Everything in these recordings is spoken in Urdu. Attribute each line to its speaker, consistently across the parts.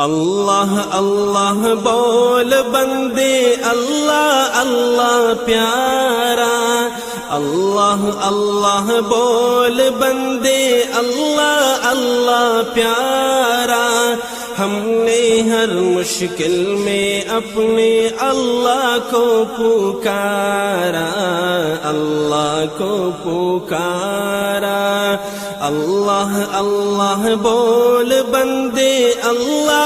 Speaker 1: اللہ اللہ بول بندے اللہ اللہ پیارا، اللہ اللہ بول بندے اللہ اللہ پیارا، ہم نے ہر مشکل میں اپنے اللہ کو پکارا، اللہ کو پکارا، اللہ اللہ بول بندے اللہ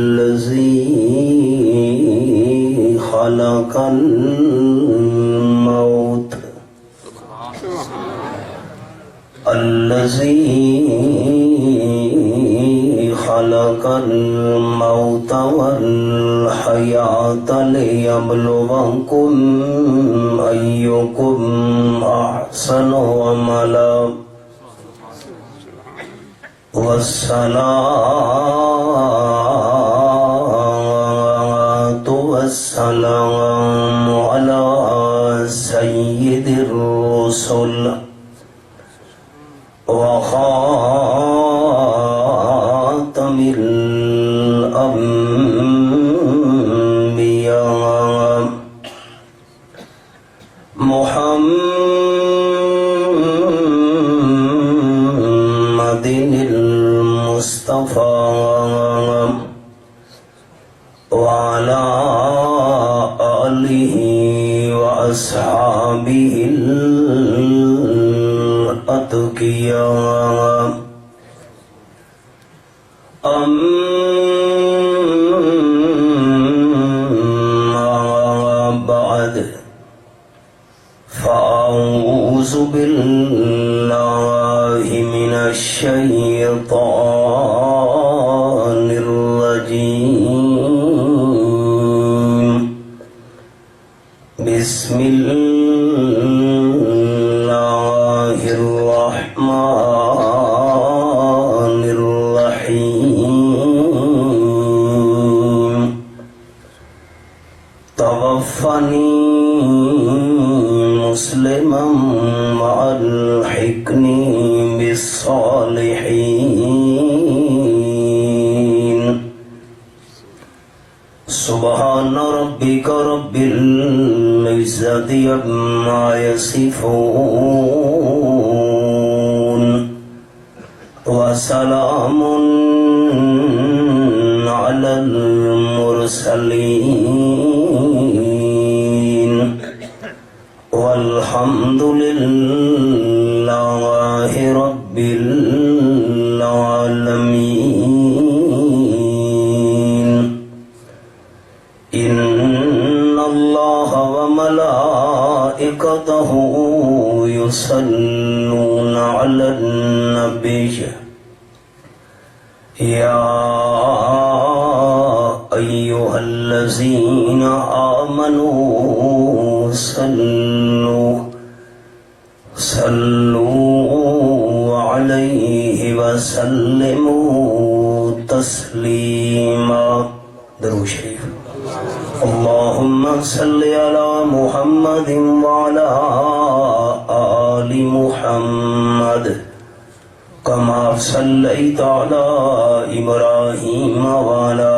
Speaker 2: الذي خلق الموت الذي خلق الموت والحياة ليبلوكم أيكم أحسن عملا، والصلاة والسلام على سيد الرسل وخاتم الأنبياء محمد المصطفى وعلى آله وأصحابه الأتقياء، أما بعد، فأعوذ بالله من الشيطان الرجيم، بسم الله الرحمن الرحيم، توفني مسلما والحقني بالصالحين، سبحان ربك رب العزة عما يصفون، وسلام على المرسلين، والحمد لله رب العالمين. إن الله وملائكته يصلون على النبي، يا أيها الذين آمنوا صلوا عليه وسلموا تسليما. درود شریف. اللهم صل على محمد وعلى آل محمد كما صليت على إبراهيم وعلى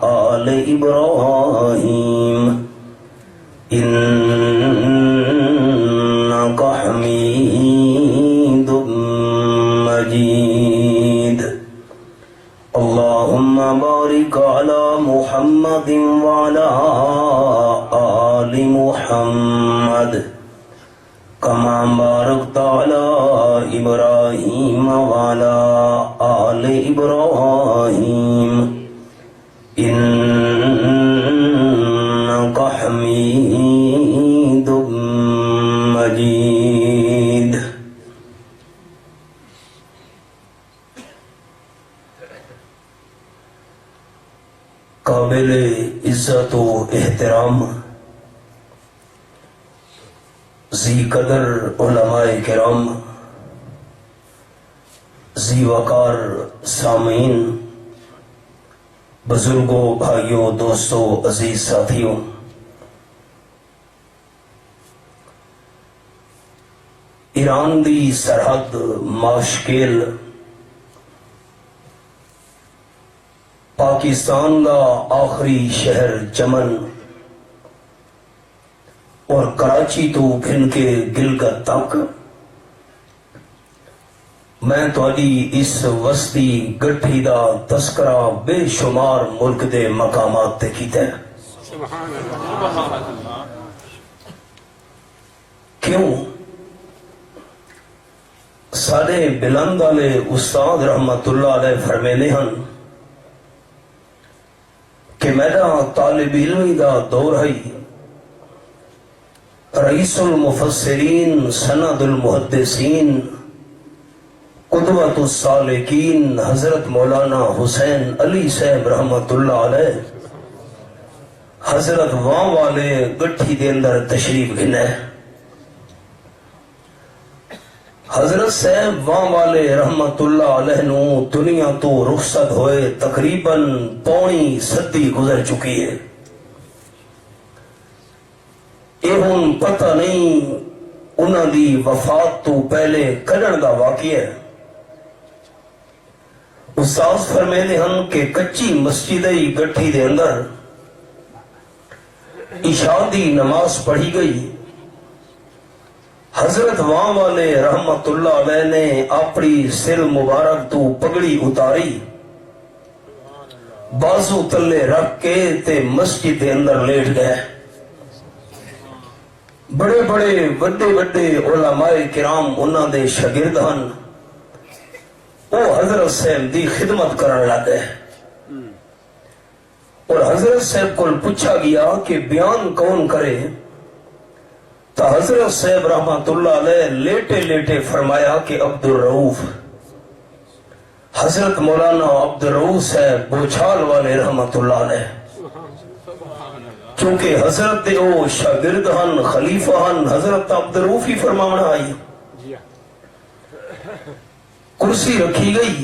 Speaker 2: آل إبراهيم إنك حميد مجيد. اللهم بارك على محمد وعلى آل محمد كما باركت على إبراهيم وعلى آل إبراهيم إنك حميد مجيد. قابل عزت و احترام ذی قدر علماء کرام، ذی وقار سامعین، بزرگوں، بھائیوں، دوستوں، عزیز ساتھیوں، ایران دی سرحد ماشکیل پاکستان دا آخری شہر چمن اور کراچی تو پھن کے گلگت تک میں تہاڈی اس وسطی گٹھی دا تذکرہ بے شمار ملک دے مقامات تے کیتا ہے۔ کیوں؟ سارے بلند والے استاد رحمت اللہ علیہ فرمینے ہن کہ میرا طالب علمی دا دور ہے، رئیس المفسرین، سند المحدثین، قدوۃ السالکین حضرت مولانا حسین علی صاحب رحمت اللہ علیہ حضرت واں والے گٹھی دے اندر تشریف گھنے۔ حضرت صاحب واں والے رحمت اللہ علیہ نو دنیا تو رخصت ہوئے تقریباً پونی صدی گزر چکی ہے۔ یہ ہن پتہ نہیں انہاں دی وفات تو پہلے کڈن دا واقعہ ہے۔ استاد فرمیندے ہن کہ کچی مسجد گٹھی دے اندر عشاء دی نماز پڑھی گئی۔ حضرت واں والے رحمت اللہ علیہ نے اپنی سر مبارک تو پگڑی اتاری، بازو تلے رکھ کے تے مسجد دے اندر لیٹ گئے۔ بڑے بڑے وڈے وڈے علماء کرام انہاں دے شاگرد ہن، وہ حضرت صاحب دی خدمت کرن لگے اور حضرت صاحب کو پوچھا گیا کہ بیان کون کرے، تو حضرت صاحب رحمت اللہ علیہ لیٹے لیٹے فرمایا کہ عبد الرؤوف، حضرت مولانا عبد الرؤوف صاحب بوچھال والے رحمت اللہ علیہ، کیونکہ حضرت دے او شاگرد ہن، خلیفہ ہن، حضرت عبد الرؤوف ہی فرماونا آئی۔ کرسی رکھی گئی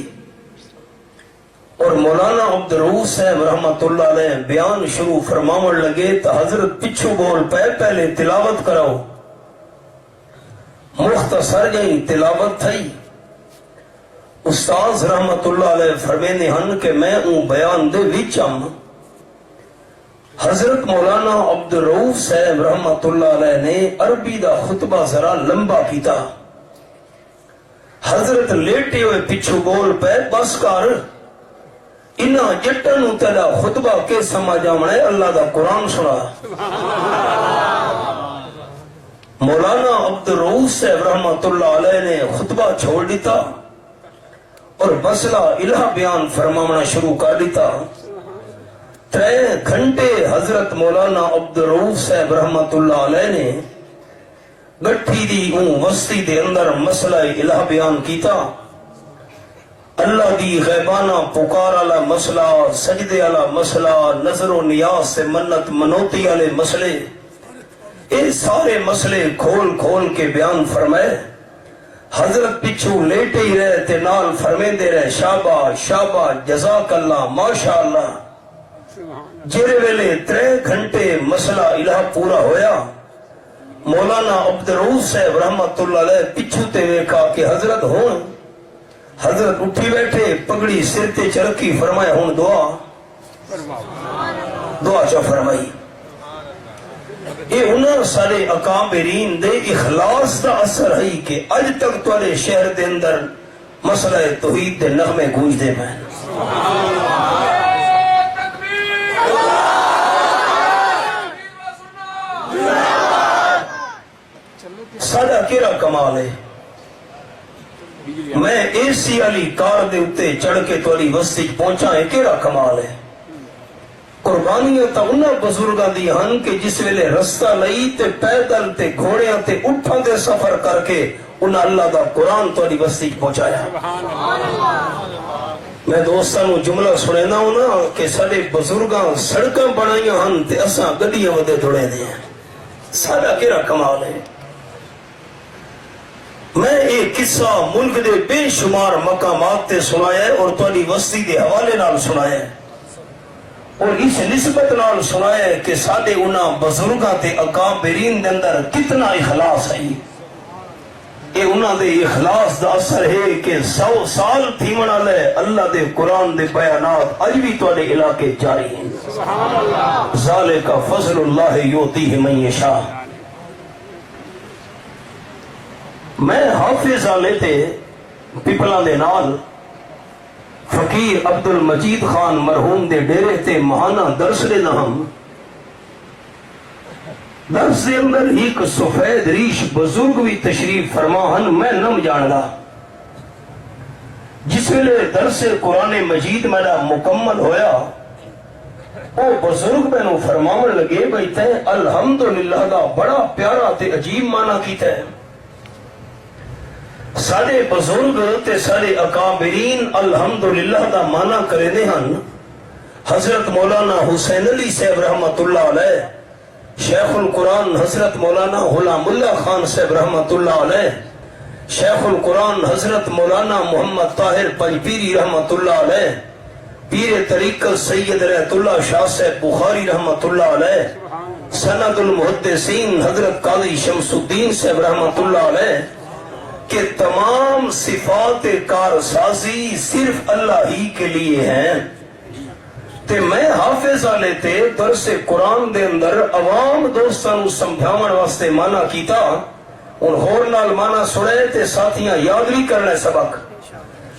Speaker 2: اور مولانا عبد الرؤوف صاحب رحمت اللہ علیہ بیان شروع فرماون لگے تو حضرت پچھو بول پہلے تلاوت کراؤ۔ مختصر جہی تلاوت تھی۔ استاذ رحمت اللہ علیہ فرمیندے ہن کہ میں اون بیان دے وچم حضرت مولانا عبد الرؤوف صاحب رحمت اللہ علیہ نے عربی دا خطبہ ذرا لمبا کیتا۔ حضرت لیٹے ہوئے پچھو بول پہ بس کر، انہاں جٹن تیرا خطبہ کے سمجھ آمنا ہے، اللہ دا قرآن سنا۔ مولانا عبد الرؤوف صاحب رحمت اللہ علیہ نے خطبہ چھوڑ دیتا اور مسئلہ الہ بیان فرمانا شروع کر دیتا۔ 3 گھنٹے حضرت مولانا عبد الرؤوف صاحب رحمت اللہ علیہ نے گٹھی دی اون وسطی دے اندر مسئلہ الہ بیان کیتا۔ اللہ دی غیبانہ پکار والا مسئلہ، سجدے والا مسئلہ، نظر و نیاز سے منت منوتی والے مسئلے، یہ سارے مسئلے کھول کھول کے بیان فرمائے۔ حضرت پچھو لیٹے ہی رہے تے نال فرمیندے رہے شاباش شاباش جزاک اللہ ماشاءاللہ۔ جرے ویلے 3 گھنٹے مسئلہ الہ پورا ہویا، مولانا عبد الرؤوف صاحب رحمت اللہ علیہ پچھو تے ویکھا کہ حضرت ہون، حضرت اٹھی بیٹھے پگڑی سر تے چرکی فرمایا ہون دعا چا فرمائی۔ یہ انہاں سارے اکابرین دے اخلاص دا اثر ہے کہ اج تک تواڈے شہر دے اندر مسئلہ توحید دے نغمے گونج دے پئے۔ ساڈا کیڑا کمال ہے، میں اے سی والی کار دے اتے چڑھ کے تواڈی وسطی پہنچا ہے، کیڑا کمال ہے۔ قربانیاں تا انہاں بزرگاں دی ہن کہ جس ویلے رستہ لئی تے پیدل تے گھوڑیاں تے اٹھاں دے سفر کر کے انہاں اللہ دا قرآن تواڈی وسطی پہنچایا۔ میں دوستاں نو جملہ سنینا ہوں نا کہ سارے بزرگاں سڑکاں بنائیاں ہن تے اساں گڈیاں ودے دوڑے دے ہیں، ساڈا کیڑا کمال ہے۔ میں ایک قصہ ملک دے بے شمار مقامات تے سنایا ہے اور تواڈی وسطی دے حوالے نال سنایا ہے اور اس نسبت نال سنایا ہے کہ ساڈے انہاں بزرگاں تے اکابرین دے اندر کتنا اخلاص ہے۔ یہ انہاں دے اخلاص دا اثر ہے کہ 100 سال تھیمن والے اللہ دے قرآن دے بیانات اج بھی تواڈے علاقے جاری ہیں. سبحان اللہ. ذالک فضل اللہ یؤتیہ من یشاء. میں حافظ والے تے پیپلاں دے نال فقیر عبد المجید خان مرحوم دے ڈیرے تے ماہانہ درس لینا ہم. درس دے اندر ایک سفید ریش بزرگ بھی تشریف فرما ہن میں نم جاندا. جس ویلے درس قرآن مجید میرا مکمل ہویا او بزرگ مینوں فرماون لگے بھئی تے الحمدللہ دا بڑا پیارا تے عجیب معنی کیتا ہے. سارے بزرگ تے سارے اکابرین الحمدللہ دا معنی کریندے ہن. حضرت مولانا حسین علی صاحب رحمت اللہ علیہ، شیخ القرآن حضرت مولانا غلام اللہ خان صاحب رحمت اللہ علیہ، شیخ القرآن حضرت مولانا محمد طاہر پنجپیری رحمت اللہ علیہ، پیر طریقت سید رحمت اللہ شاہ صاحب بخاری رحمت اللہ علیہ، سند المحدثین حضرت قاضی شمس الدین صاحب رحمت اللہ علیہ کہ تمام صفات کارسازی صرف اللہ ہی کے لیے ہیں. تے میں حافظ والے تے درس قرآن دے اندر عوام دوستاں نوں سمجھاون واسطے مانا کیتا. ہن ہور نال مانا سنے تے ساتھیاں یاد بھی کرنا سبق.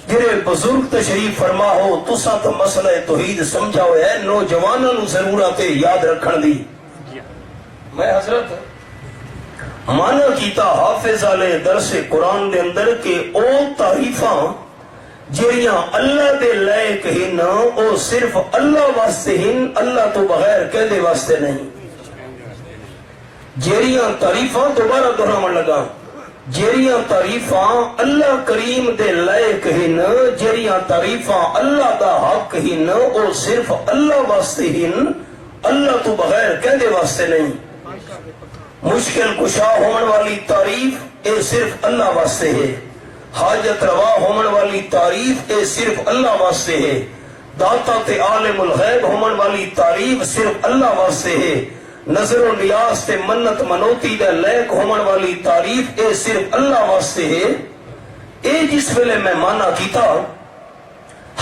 Speaker 2: جڑے بزرگ تشریف فرما ہو تساں تو مسئلہ توحید سمجھاؤ ہے، نوجواناں نوں ضرورت ہے یاد رکھن دی. میں حضرت مانا کیتا حافظ والے درس قرآن دے اندر کہ او تعریفاں جیڑیاں اللہ دے لائق ہن او صرف اللہ واسطے ہن، اللہ تو بغیر کہدے واسطے نہیں. جیڑیاں تعریفاں دوبارہ دہراون لگا، جیڑیاں تعریفاں اللہ کریم دے لائق ہن، جیڑیاں تعریفاں اللہ دا حق ہن او صرف اللہ واسطے ہن، اللہ تو بغیر کہدے واسطے نہیں. مشکل کشا ہونے والی تعریف اے صرف اللہ واسطے ہے. حاجت روا ہونے والی تعریف اے صرف اللہ واسطے ہے. داتا تے عالم الغیب ہونے والی تعریف صرف اللہ واسطے ہے. نظر و نیاز تے منت منوتی دے لائق ہونے والی تعریف اے صرف اللہ واسطے ہے. اے جس ویلے میں مانا کیتا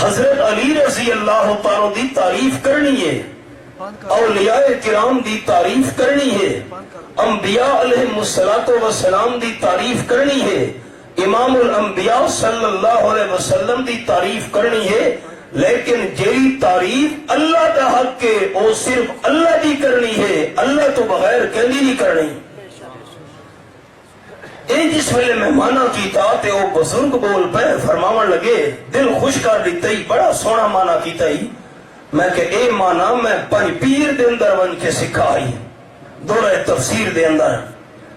Speaker 2: حضرت علی رضی اللہ تعالی دی تعریف کرنی ہے، اولیاء کرام دی تعریف کرنی ہے، انبیاء علیہ السلام دی تعریف کرنی ہے، امام الانبیاء صلی اللہ علیہ وسلم دی تعریف کرنی ہے. لیکن جیڑی تعریف اللہ دا حق کے او صرف اللہ دی کرنی ہے، اللہ تو بغیر کہندی نہیں کرنی. اے جس ویلے میں مانا کیتا تے او بزرگ بول پہ فرماون لگے، دل خوش کر دیتا ہی، بڑا سونا مانا کیتا ہی. میں کہ اے مانا میں پنجپیر دے اندر ون کے سکھائی دورہ تفسیر دے اندر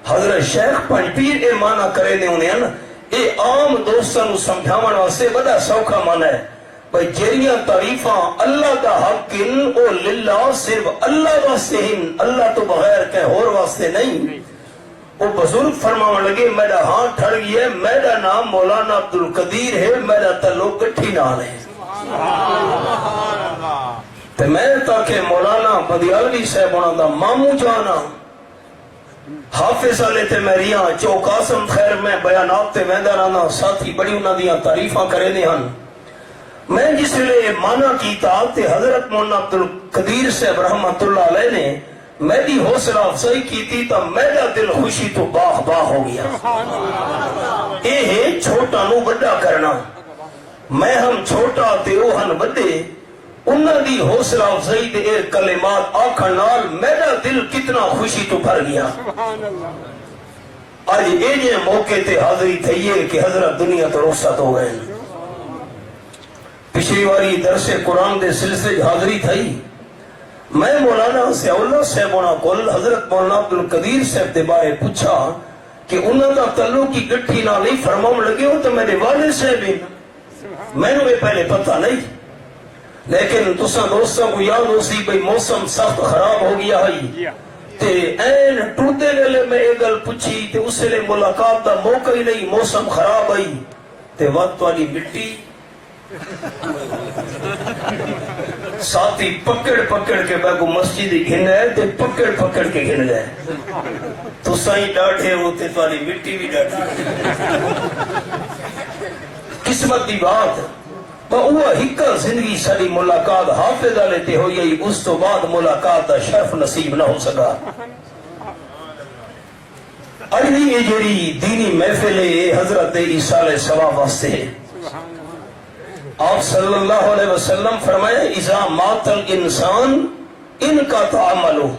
Speaker 2: حضرت شیخ پنجپیر اے مانا کرے دے انہیں نا. اے عام دوستاں نوں سمجھاون واسطے بڑا سوکھا مانا ہے. بھئی جیڑیاں تعریفاں اللہ دا حق ہن او للہ صرف اللہ واسطے ہن، اللہ تو بغیر کہ ہور واسطے نہیں. وہ بزرگ فرماون لگے میرا ہاں ٹھڑ گیا، میرا نام مولانا عبد القدیر ہے، میرا تعلق گٹھی نال ہے. تے میں تاکہ مولانا بدیالوی صاحب دا مامو جانا حافظ والے تے میریاں چوکاسم خیر میں بیانات تے ویندا رہنا، ساتھی بڑی انہاں دیاں تعریفاں کرے نے ہن. میں جس ویلے مانا کیتا تے حضرت مولانا عبد القدیر صاحب رحمت اللہ علیہ نے میری حوصلہ افزائی کیتی تا میرا دل خوشی تو باغ باغ ہو گیا. اے ہے چھوٹا نو بڑا کرنا. میں ہم چھوٹا تے او ہن بڑے، انہاں دی حوصلہ افزائی دے اے کلمات آکھن نال میرا دل کتنا خوشی تو بھر گیا. آج ایجے موقع تے حاضری تھئیے کہ حضرت دنیا تو رخصت ہو گئے. پچھلی واری درس قرآن دے سلسلے حاضری تھئی. میں مولانا ضیاء اللہ صاحبوں کول حضرت مولانا عبد القدیر صاحب دے بارے پوچھا کہ انہاں دا تعلق کی گٹھی نال نہیں. فرماون لگے ہو تو میرے والد صاحب ہیں، میں نے پہلے پتہ نہیں. لیکن تساں دوستوں کو یاد ہو سی بھئی موسم سخت خراب ہو گیا ہے تے این ٹوٹے گلے میں ایک گل پوچھی تے اس لئے ملاقات دا موقع ہی نہیں، موسم خراب آئی تے وقت والی مٹی ساتھی پکڑ پکڑ کے بیگو مسجد گھن گئے تے پکڑ پکڑ کے گھن گئے تو سائیں ڈاٹھے ہوتے تاری مٹی بھی ڈاٹھی قسمت دی بات وہ ہکا زندگی ساری ملاقات حافظ والے تے ہوئی گئی اس تو بعد ملاقات دا شرف نصیب نہ ہو سکا اجلی یہ جڑی دینی محفل ہے حضرت عیسیٰ علیہ السلام واسطے ہے آپ صلی اللہ علیہ وسلم فرمائے اذا مات الانسان ان کا تعملو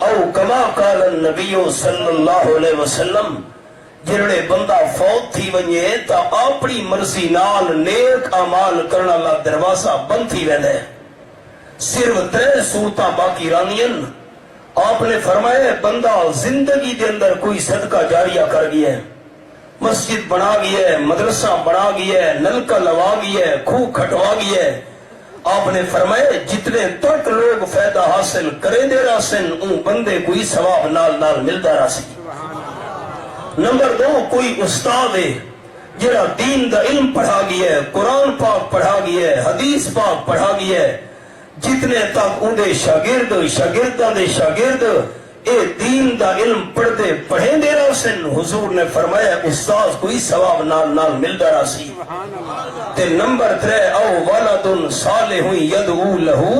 Speaker 2: او کما قال النبی صلی اللہ علیہ وسلم جڑے بندہ فوت تھی ونجے تا اپنی مرضی نال نیک اعمال کرنا لا دروازہ بند تھی ویندے صرف 3 صورتاں باقی رانین آپ نے فرمایا بندہ زندگی دے اندر کوئی صدقہ جاریہ کر گیا ہے مسجد بنا گیا ہے مدرسہ بنا گیا ہے نلکا لوا گیا ہے کھو کھٹوا گیا ہے آپ نے فرمایا جتنے تک لوگ فائدہ حاصل کرے دے راسن ان بندے کوئی ثواب نال نال ملتا راسی نمبر 2 کوئی استاد ہے جڑا دین دا علم پڑھا گیا ہے قرآن پاک پڑھا گیا ہے حدیث پاک پڑھا گیا ہے جتنے تک اندے شاگرداں دے شاگرد اے دین دا علم پڑھتے پڑھیں دے راسن حضور نے فرمایا استاد کوئی ثواب نال نال ملتا راسی تے نمبر 3 او ولد صالح یدعو لہو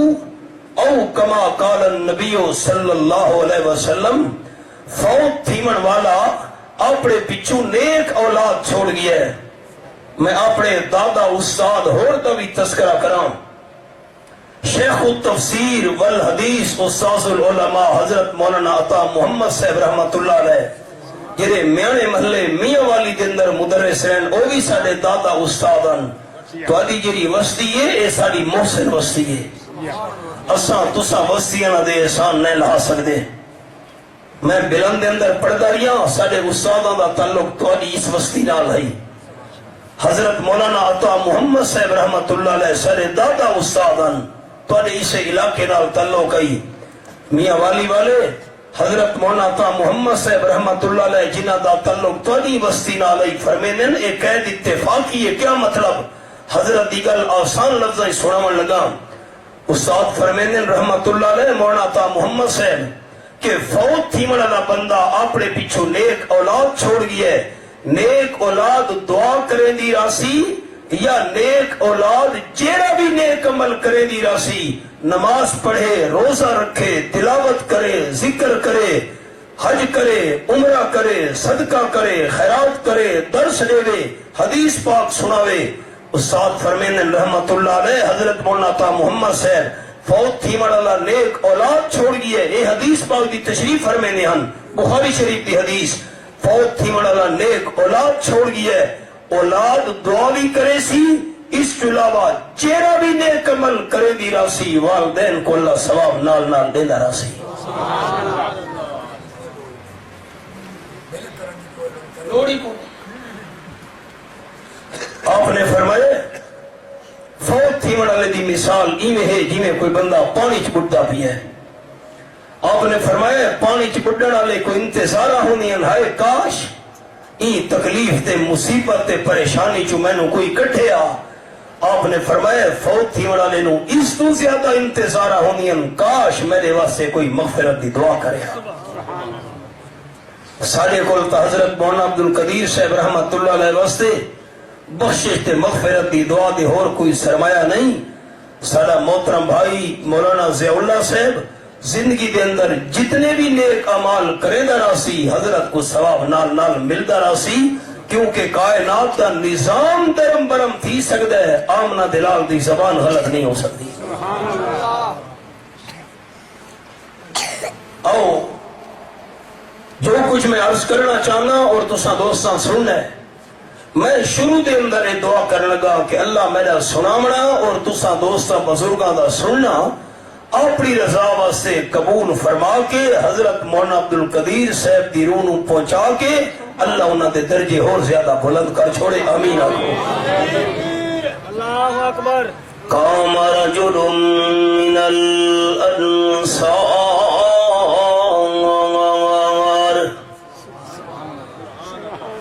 Speaker 2: او کما قال النبی صلی اللہ علیہ وسلم فوت تھیمن والا اپنے پچھو نیک اولاد چھوڑ گیا ہے میں اپنے دادا استاد ہور دا بھی تذکرہ کراں شیخ التفسیر والحدیث استاذ العلماء حضرت مولانا عطا محمد صاحب رحمت اللہ علیہ جڑے میانے محلے میاں والی دے اندر مدرس ہیں او بھی ساڈے دادا استادن تہاڈی جڑی وسطی ہے اے ساڈی محسن وسطی ہے اساں تساں وسطیاں دے احسان نہیں لا سکدے میں بلند دے اندر پڑھدا رہیا ساڈے استاداں دا تعلق تہاڈی اس وسطی نال ہے حضرت مولانا عطا محمد صاحب رحمت اللہ علیہ ساڈے دادا استادن تہاڈے اس علاقے نال تعلق ہے میاں والی والے حضرت مولانا عطا محمد صاحب رحمت اللہ علیہ جنہاں دا تعلق تہاڈی وسطی نال ہے فرمیندن اے قید اتفاقی ہے کیا مطلب حضرت دی گل آسان لفظاں سناون لگا استاد فرمیندن رحمت اللہ علیہ مولانا عطا محمد صاحب کہ فوت تھی والا بندہ اپنے پیچھو نیک اولاد چھوڑ گیا ہے نیک اولاد دعا کریں دی راسی یا نیک اولاد جیڑا بھی نیک عمل کریں دی راسی نماز پڑھے روزہ رکھے تلاوت کرے ذکر کرے حج کرے عمرہ کرے صدقہ کرے خیرات کرے درس دے حدیث پاک سناوے استاد فرمین رحمت اللہ علیہ حضرت مولانا عطا محمد صاحب فوت تھی والا نیک اولاد چھوڑ گئی ہے اے حدیث پاک دی تشریف فرمینے ہن بخاری شریف دی حدیث فوت تھی والا نیک اولاد چھوڑ گئی ہے اولاد دعا بھی کرے سی اس کے علاوہ چہرہ بھی نیک عمل کرے دی راسی والدین کو اللہ ثواب نال نال دیندا راسی آپ نے فرمایا فوت تھی والے دی مثال ایویں ہے جویں کوئی بندہ پانی چ بڈھا پیا ہے آپ نے فرمایا پانی چ بڈھن والے کو انتظار ہونی ہائے کاش این تکلیف تے مصیبت تے پریشانی چ مینوں کوئی کٹھے آ آپ نے فرمایا فوت تھی والے نو اس تو زیادہ انتظار ہونی کاش میرے واسطے کوئی مغفرت دی دعا کرے سارے کول تا حضرت مولانا عبد القدیر صاحب رحمت اللہ علیہ واسطے بخشش تے مغفرت دی دعا دے اور کوئی سرمایہ نہیں سارا محترم بھائی مولانا ضیاء اللہ صاحب زندگی دے اندر جتنے بھی نیک اعمال کرے دا راسی حضرت کو ثواب نال نال ملدا راسی کیونکہ کائنات دا نظام درم برم تھی سکتا ہے آمنہ دلال دی زبان غلط نہیں ہو سکتی آؤ جو کچھ میں عرض کرنا چاہنا اور تساں دوستاں سننا ہے میں شروع دے اندر یہ دعا کرنے لگا کہ اللہ میرا سنامنا اور تساں دوستاں بزرگاں دا سننا اپنی رضا واسطے قبول فرما کے حضرت مولانا عبد القدیر صاحب دی روح نو پہنچا کے اللہ انہاں دے درجے اور زیادہ بلند کر چھوڑے آمین آکھو
Speaker 3: اللہ اکبر
Speaker 2: قام رجل من الانصار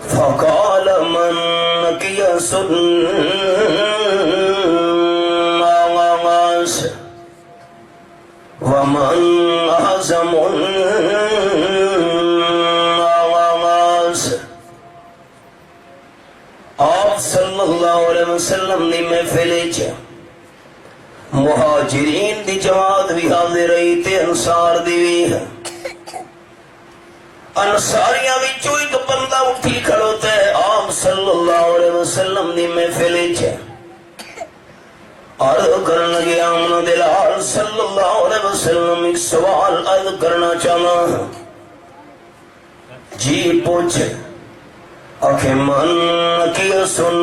Speaker 2: فقال من نقي سنتي چ مہاجرین دی جماعت بھی حاضر رہی تے انصار دی بھی انصاریاں وچوں ایک بندہ اٹھی کھڑوتا ہے آپ صلی اللہ علیہ وسلم دی محفل چ عرض کرن لگے آمن دلال صلی اللہ علیہ وسلم ایک سوال عرض کرنا چاہنا جی پوچھ اکھے من کی سن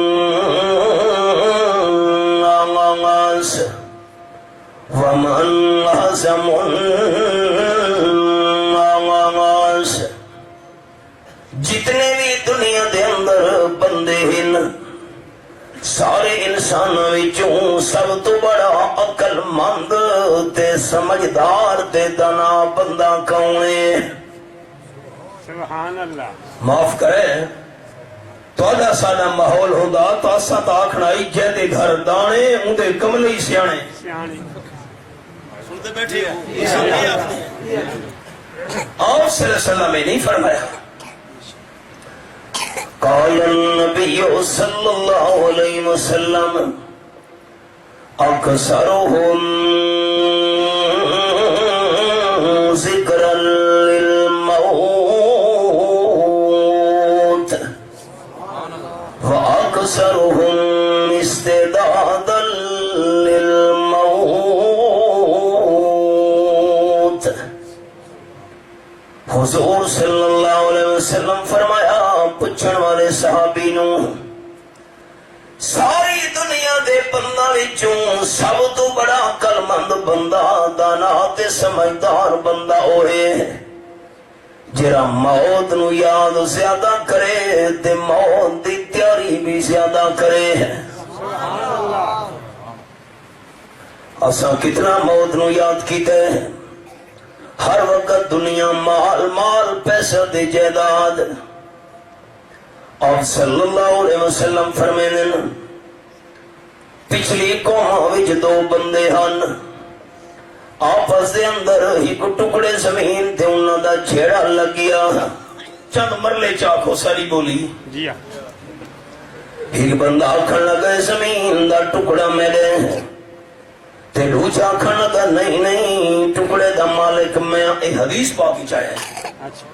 Speaker 2: آغاز ومن حزم آغاز جتنے بھی دنیا دے اندر بندے ہیں سارے انسانوں وچوں سب تو بڑا عقل مند تے سمجھدار تے دانا بندہ کون ہے؟
Speaker 3: سبحان اللہ.
Speaker 2: معاف کرے تہاڈا ساڈا ماحول ہوندا تو اساں تا آکھنا ہی جے گھر دانے اوندا کملے ہی سیانے
Speaker 3: سیانی
Speaker 1: سنتے بیٹھے ہو یہ سن لیا آپ نے
Speaker 2: آپ صلی اللہ علیہ وسلم نے نہیں فرمایا قال النبی صلی اللہ علیہ وسلم اکثرهم ذکرا للموت واکثرهم استعدادا للموت. حضور صلی اللہ علیہ وسلم فرمایا پوچھن والے صحابی نو ساری دنیا دے بندہ وچوں سب تو بڑا عقل مند بندہ دانا تے سمجھدار بندہ ہوئے جڑا موت نو یاد زیادہ کرے تے موت دی تیاری بھی زیادہ کرے. اساں کتنا موت نو یاد کیتا ہے ہر وقت دنیا مال مال پیسہ دے جائیداد. آپ صلی اللہ علیہ وسلم فرمینے پچھلی قوماں وچ دو بندے ہن آپس دے اندر ایک ٹکڑے زمین تے انہاں دا جھیڑا لگ گیا چند مرلے چاکو ساری بولی
Speaker 3: جی ہاں.
Speaker 2: ایک بندہ آکھن لگا زمین دا ٹکڑا میرے تے دوسرا آکھن لگا نہیں نہیں ٹکڑے دا مالک میں. ایک حدیث پاک چاہے
Speaker 3: اچھا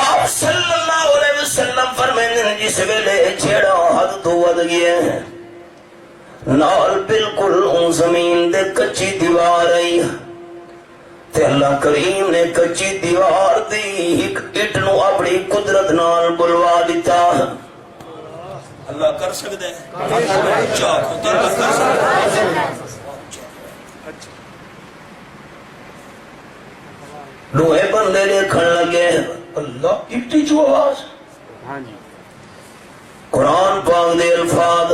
Speaker 2: آپ صلی اللہ علیہ وسلم فرمائیں جس ویلے چھیڑا حد تو ود گیا نال بالکل اون زمین دے کچی دیوار آئی تے اللہ کریم نے کچی دیوار دی ایک اٹ نو اپنی قدرت نال بلوا دیتا. اللہ کر سکتا ہے چاکو تے اللہ کر سکتا ہے. دوئے بندے دیکھن لگے اللہ اٹھی جو آواز.
Speaker 3: ہاں جی.
Speaker 2: قرآن پاک دے الفاظ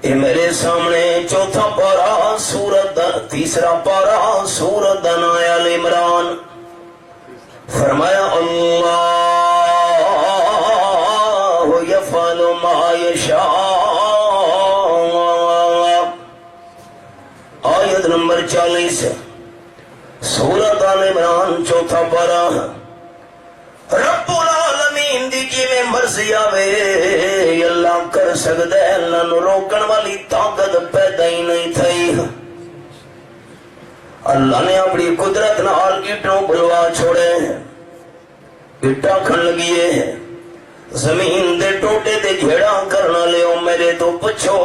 Speaker 2: اے میرے سامنے چوتھا پارا سورت دا تیسرا پارا سورت دا آل عمران فرمایا اللہ یفعل ما یشاء. آیت نمبر 40 سورت آل عمران چوتھا پارا. رب العالمین دی جی میں مرضی آوے اللہ کر سکتا ہے. اللہ نو روکن والی طاقت پیدا ہی نہیں تھی. اللہ نے اپنی قدرت نال اٹوں بلوا چھوڑے اٹا کھن لگیے زمین دے ٹوٹے دے جھیڑا کرنا لے میرے تو پچھو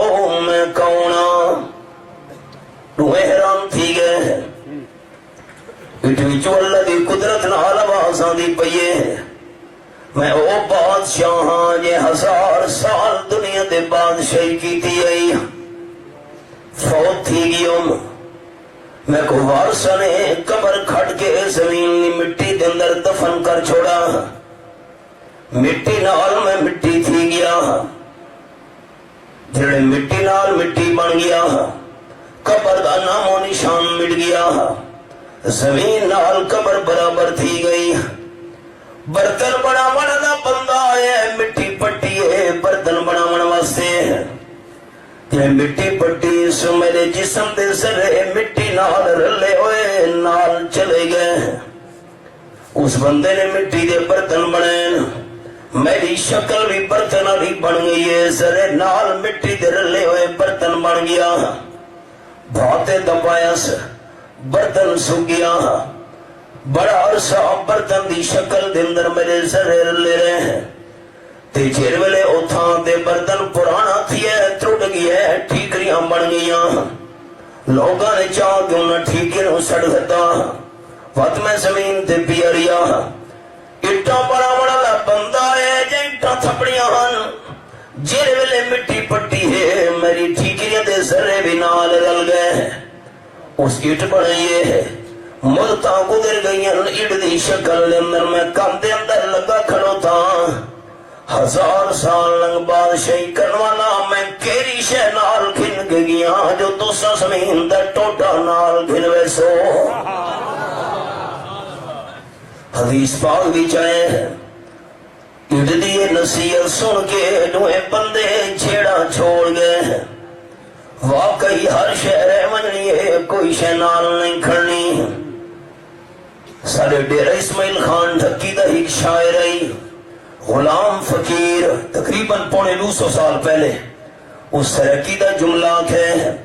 Speaker 2: میں کونا. تو حیران تھی گئے پٹھوچو اللہ دی قدرت نال آوازاں دی پئیے میں او بادشاہ ہاں جے 1000 سال دنیا دے بادشاہی کیتی آئی فوت تھی گیوں میں کو وارثہ نے قبر کھٹ کے زمین مٹی دے اندر دفن کر چھوڑا. مٹی نال میں مٹی تھی گیا جڑے مٹی نال مٹی بن گیا قبر دا نام و نشان مٹ گیا. زمین نال قبر برابر تھی گئی. برتن بڑا بڑا بندہ ہے مٹی پٹی ہے برتن بڑا بڑا واسطے مٹی پٹی سو میرے جسم دے سرے مٹی نال رلے ہوئے نال چلے گئے. اس بندے نے مٹی دے برتن بنے میری شکل بھی برتن والی بن گئی ہے، سرے نال مٹی دے رلے ہوئے برتن بن گیا، بھاتے دبایا سے برتن سک گیا، بڑا عرصہ برتن دی شکل دے اندر میرے سرے رلے رہے ہیں، تے جیر ویلے اتھاں دے برتن پرانا تھی ہے، ٹوٹ گئی ہے، ٹھیکریاں بن گئیاں، لوگاں نے چاہ کہ انہاں ٹھیکریاں سڑ گھتا، وقت میں زمین تے پیاریا، اٹھا بڑا بڑا بندہ ہے جے اٹھا تھپڑیاں ہن، جیر ویلے مٹی پٹی ہے، میری ٹھیکریاں دے سرے بھی نال رل گئے ہیں، اس اٹھ بڑھائیے ہے، مدتاں گزر گئیاں، اٹھ دی شکل دے اندر میں کم دے اندر لگا کھڑو تھا، 1000 سال لنگ بادشاہی کروانا، میں کیری شے نال گھن گیا جو تسا زمین دا ٹوٹا نال گھن ویسو۔ حدیث پاک بھی چاہے ہے، اٹھ دیئے نصیحت سن کے دوئے بندے چھیڑا چھوڑ گئے ہیں، واقعی ہر شہر مننی ہے، کوئی شے نال نہیں کھڑنی۔ سارے ڈیرہ اسماعیل خان ڈھکی دا ایک شاعر آئی، غلام فقیر، تقریباً 950 سال پہلے، اس سرکی دا جملہ ہے،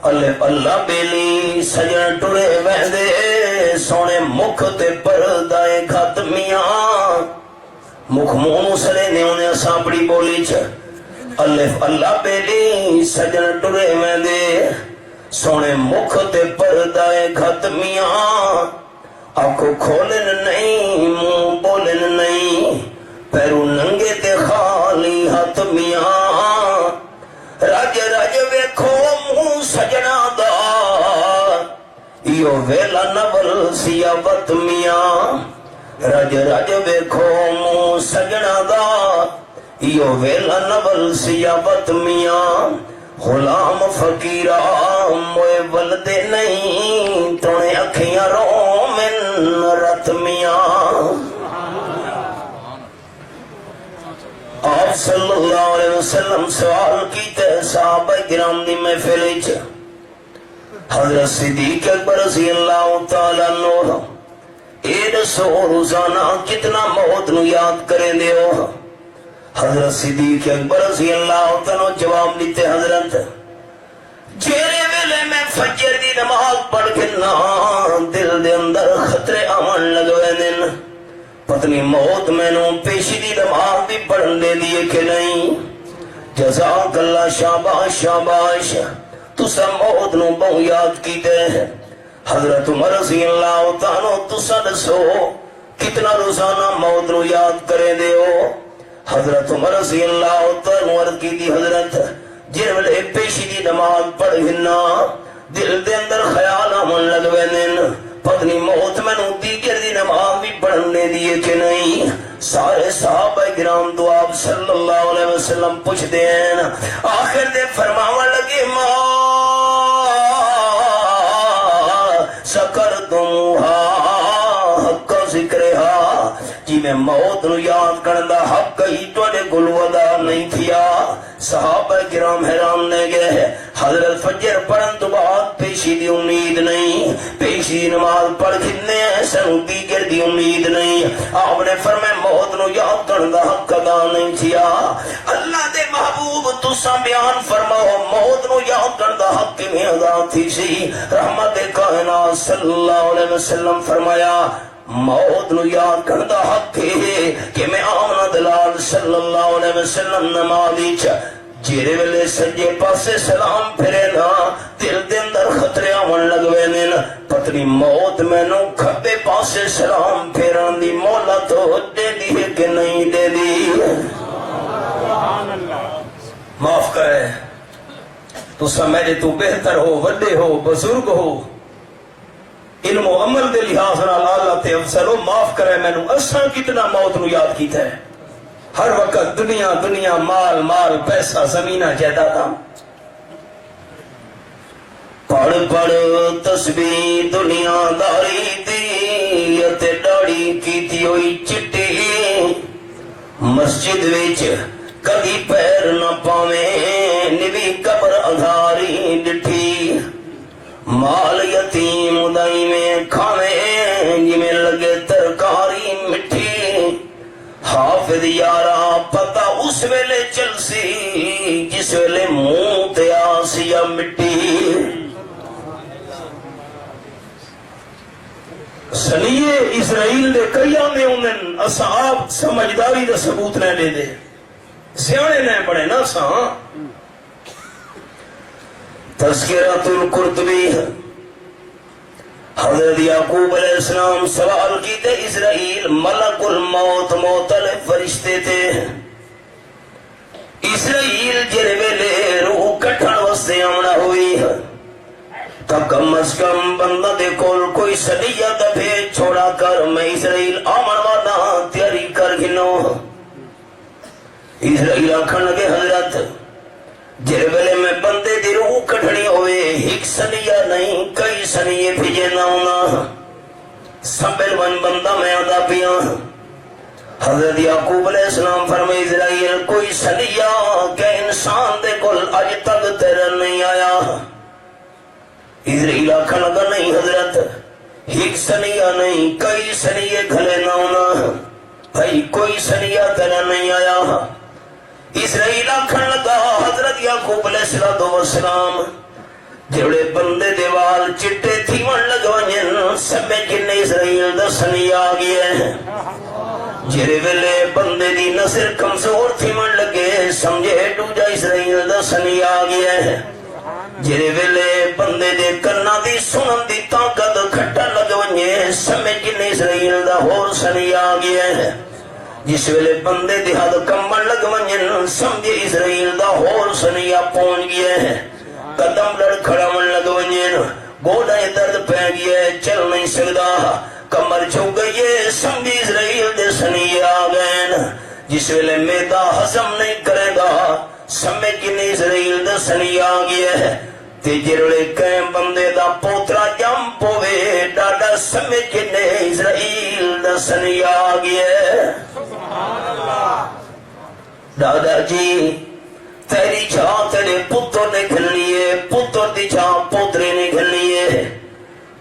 Speaker 2: اللہ بیلی سجن ٹرے وہدے سونے مکھ تے پردائے گھت میاں، مکھ مونو سرے نے انہیں ساپڑی بولی چھا، اللہ بیلی سجن ٹرے وہدے سونے مکھ تے پردائے گھت میاں، آنکھوں کھولن نہیں منہ بولن نہیں، پیرو ننگے تے خالی ہاتھ میاں، رج رج ویکھو منہ سجنا دا، ایو ویلا نبل سیابت میاں، رج رج ویکھو منہ سجنا دا، ایو ویلا نبل سیابت میاں، غلام فقیرہ موئے ولدے نہیں، تونے اکھیاں رو من رت میاں۔ آپ صلی اللہ علیہ وسلم سوال کیتے صحابہ کرام دی محفل وچ، حضرت صدیق اکبر رضی اللہ تعالیٰ عنہ، اے دسو روزانہ کتنا موت نو یاد کرے دیو؟ حضرت صدیق اکبر رضی اللہ تعالیٰ جواب دیتے، حضرت جیرے ویلے میں فجر دی نماز پڑھ گنا دل دے اندر خطرے آمن لگوے دن، پتنی موت میں نو پیشی دی نماز بھی پڑھن دے دیئے کہ نہیں، جزاک اللہ شاباش شاباش، تسا موت نو بہو یاد کیتے ہیں۔ حضرت عمر رضی اللہ تعالیٰ تسا دسو کتنا روزانہ موت نو یاد کرے دیو؟ حضرت عمر رضی اللہ تعالیٰ عرض کی دی، حضرت جر ویلے پیشی دی نماز پڑھ گنا دل دے اندر خیال آمن لگوے دن، پتنی موت میں نو دیگر دی نماز بھی پڑھنے دیئے کہ نہیں۔ سارے صحابہ کرام تو آپ صلی اللہ علیہ وسلم پوچھ دین، آخر دے فرماوا لگے ما سکرتموہا حق ذکرہا، جی میں موت نو یاد کرندہ حق ہی توڑے گلو ادا نہیں تھیا۔ صحابہ کرام حیران نے گئے، حضرت فجر پڑھن تو بعد پیشی دی امید نہیں، پیشی دی نماز پڑھ کھنے سنو دیگر دی امید نہیں۔ آپ نے فرمائے موت نو یاد کرندہ حق ادا نہیں تھیا۔ اللہ دے محبوب تسا بیان فرماؤ موت نو یاد کرندہ حق میں ادا تھی سی۔ رحمت کائنات صلی اللہ علیہ وسلم فرمایا موت نو یاد کردہ حق ہے کہ میں آمنہ دلال صلی اللہ علیہ وسلم نمازی چا جیرے ویلے سجے پاسے سلام پھرے نا دل دے اندر خطرے آمن لگوے نین، پتنی موت میں نو کھبے پاسے سلام پھیران دی مولا تو دے دی ہے کہ نہیں دے دی؟ معاف کرے تو سمیرے تو بہتر ہو، وڈے ہو، بزرگ ہو، علم و عمل دے لحاظ نال اللہ تے افضل ہو، معاف کرے میں نو اساں کتنا موت نو یاد کیتا ہے۔ ہر وقت دنیا دنیا، مال مال، پیسہ، زمینہ جائیداداں، پڑھ پڑھ تسبیح دنیا داری دی تے داڑھی کیتی ہوئی چٹی، مسجد وچ کدی پیر نہ پاویں نوی قبر ادھاری ڈٹھی، مال یتیم دائی میں کھاویں جی میں لگے ترکاری مٹھی، حافظ حافظ یارا پتا اس ویلے چل سی جس ویلے منہ تے آسی یا مٹی سلیے اسرائیل دے کئی آنے انہیں اصحاب سمجھداری دا ثبوت نہ دے دے سیانے نہ بڑے نا سا تذکرۃ القرطبی حضرت یعقوب علیہ السلام سوال کیتے اسرائیل ملک الموت معطل فرشتے تھے اسرائیل جرے ویلے روح کٹھن وستے آمنا ہوئی تو کم از کم بندہ دے کول کوئی صدیہ دفے چھوڑا کر میں اسرائیل آمن والا تیاری کر گنو اسرائیل آکھن لگے حضرت جرے ویلے میں بندے دی روح کٹھنی ہوئے ایک سنیہ نہیں کئی سنیے بھیجے نہ ہونا سبل ون بندہ میں آدھا پیا حضرت یعقوب علیہ السلام فرمائے اسرائیل کوئی سنیہ کہ انسان دے کل آج تک تیرا نہیں آیا اسرائیل آکھن لگا نہیں حضرت ایک سنیہ نہیں کئی سنیے گھلے نہ ہونا بھائی کوئی سنیہ تیرا نہیں آیا اسرائیل آکھن لگا حضرت یعقوب علیہ السلام جڑے بندے دیوال چٹے تھی من لگوائیں سبے جن اسرائیل دا سنی آگئے جرے ویلے بندے دی نصر کمزور تھی من لگے سمجھے ٹوجا اسرائیل دا سنی آگئے جرے ویلے بندے دے کرنا دی سنن دی طاقت کھٹا لگوائیں سبے جن اسرائیل دا ہور سنی آگئے جس ویلے بندے دی حد کمبن لگوائیں سمجھے اسرائیل دا ہور سنیا پہنچ گیا ہے قدم لڑ کھڑا من لگوائیں گوڑا درد پہ گیا ہے چل نہیں سکتا کمر چھو گئی ہے سمجھے اسرائیل دے سنی آگئے جس ویلے میدا حضم نہیں کرے گا سمجھ جن اسرائیل دا سنی آگیا ہے تے جرڑے کہیں بندے دا پوترا جم پوے ڈاڈا سمجھ جن اسرائیل دا سنی آگیا ہے دادا جی تیری چھا تیرے پتر نے کھلنی ہے پتر دی چھا پوترے نے کھلنی ہے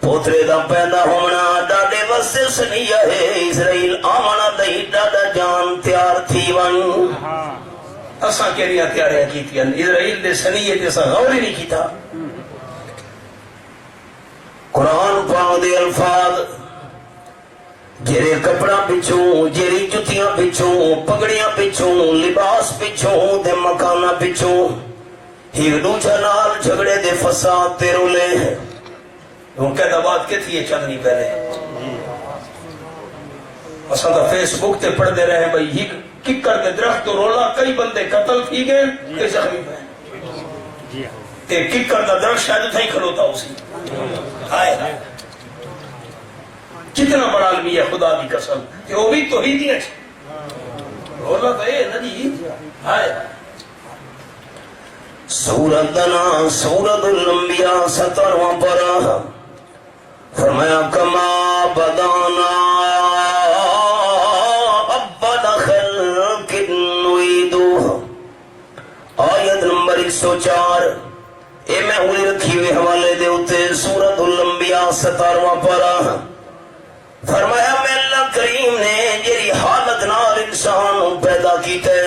Speaker 2: پوترے دا پیدا ہونا ڈاڈے وسے سنیا ہے اسرائیل آمنا دئی ڈاڈا جان تیار تھی ون اساں کیریاں تیاریاں کی تھی اسرائیل دے سنیے تے اساں غور ہی نہیں کی تھا قرآن پاک دے الفاظ جرے کپڑا پچھوں جری جتیاں پچھوں پگڑیاں پچھوں لباس پچھوں دے مکانہ پچھوں ایک دوچہ نال جھگڑے دے فساد تے رولے ان کے دبات کے تھی یہ چند نہیں پہلے اساں دا فیس بک تے پڑھ دے رہے بھئی ہی ککر دے درخت تو رولا کئی بندے قتل تھی گئے کئی زخمی پہ تے ککر دا درخت شاید تھا ہی کھلوتا اسی آئے کتنا بڑا علمی ہے خدا دی قسم کہ وہ بھی تو ہی دیا رولا تو اے نا جی آئے سورتنا سورت الانبیاء 17واں پارہ فرمایا کما بدانا اول خلق نعیدہ آیت نمبر 104 اے میں اولی رکھی ہوئے حوالے دے ہوتے سورت الانبیاء 17واں پارہ فرمایا میں اللہ کریم نے جیری حالت نال انسان پیدا کیتے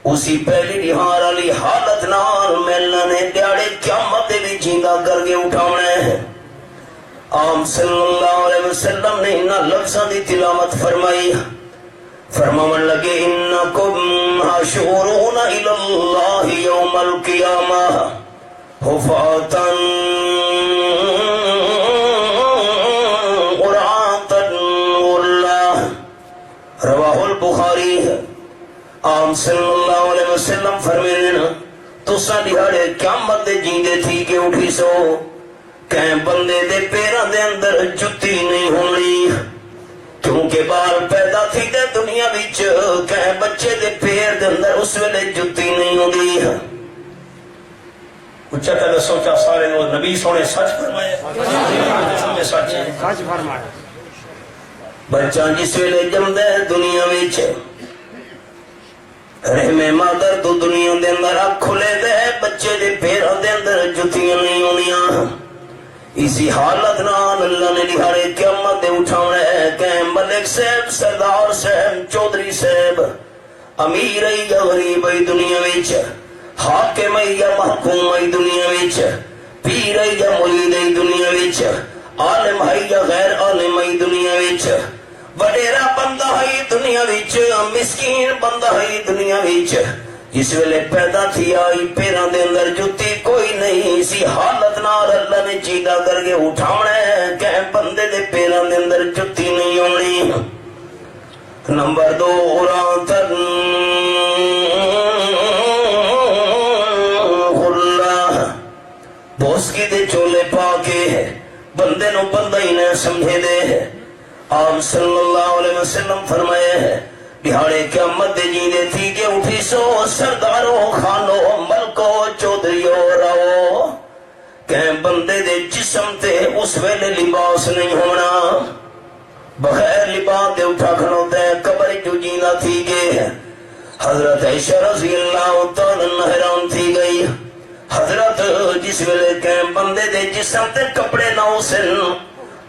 Speaker 2: اسی پہلی نہار علی حالت نال میں اللہ نے دیاڑے قیامت بھی جیندہ کر کے اٹھاونے آم صلی اللہ علیہ وسلم نے انہا لفظاں دی تلاوت فرمائی فرماون لگے انکم حشورون الاللہ یوم القیامہ حفاظاً رواہ البخاری آم صلی اللہ علیہ وسلم فرمینا تو سا دیہاڑے قیامت دے جیندے تھی کہ اٹھی سو کہیں بندے دے پیران دے اندر جتی نہیں ہونی کیونکہ بال پیدا تھی دے دنیا بچ کہیں بچے دے پیر دے اندر اس ویلے جتی نہیں ہونی اچھا کہتا سوچا سارے نبی سونے سچ فرمائے سچ
Speaker 3: فرمائے
Speaker 2: بچہ جس ویلے جمدے دنیا ویچ رحم مادر تو دنیا دے اندر کھلے دے بچے دے پیروں دے اندر جتیاں نہیں ہونیاں اسی حالت نال اللہ نے دہاڑے قیامت دے اٹھاونا ہے کہ ملک صاحب، سردار صاحب، چودھری صاحب، امیر ہے یا غریب ہے دنیا وچ، حاکم ہے یا محکوم ہے دنیا وچ، پیر ہے یا مرید ہے دنیا وچ، عالم ہے یا غیر عالم ہے دنیا وچ، وڈیرا بندہ ہے دنیا وچ، مسکین بندہ ہے دنیا وچ، جس ویلے پیدا تھی آئی پیران دے اندر جتی کوئی نہیں، اسی حالت نال اللہ نے چیدہ کر کے اٹھاونا ہے کہ بندے دے پیران دے اندر جتی نہیں ہونی۔ نمبر 2 اوراتن غلہ، بوسکی دے چولے پا کے بندے نو بندہ ہی نہ سمجھے دے۔ آپ صلی اللہ علیہ وسلم فرمائے ہیں دہاڑے قیامت دے جیندے تھی کہ اٹھی سو سردارو، خانو، ملکو، چودھریو، راو، کہ بندے دے جسم تے اس ویلے لباس نہیں ہونا، بغیر لباس دے اٹھا کھلوتے ہیں قبر جو جیندہ تھی کہ حضرت عائشہ رضی اللہ تعالی عنہا حیران تھی گئی۔ حضرت جس ویلے کہ بندے دے جسم تے کپڑے نہ اسن،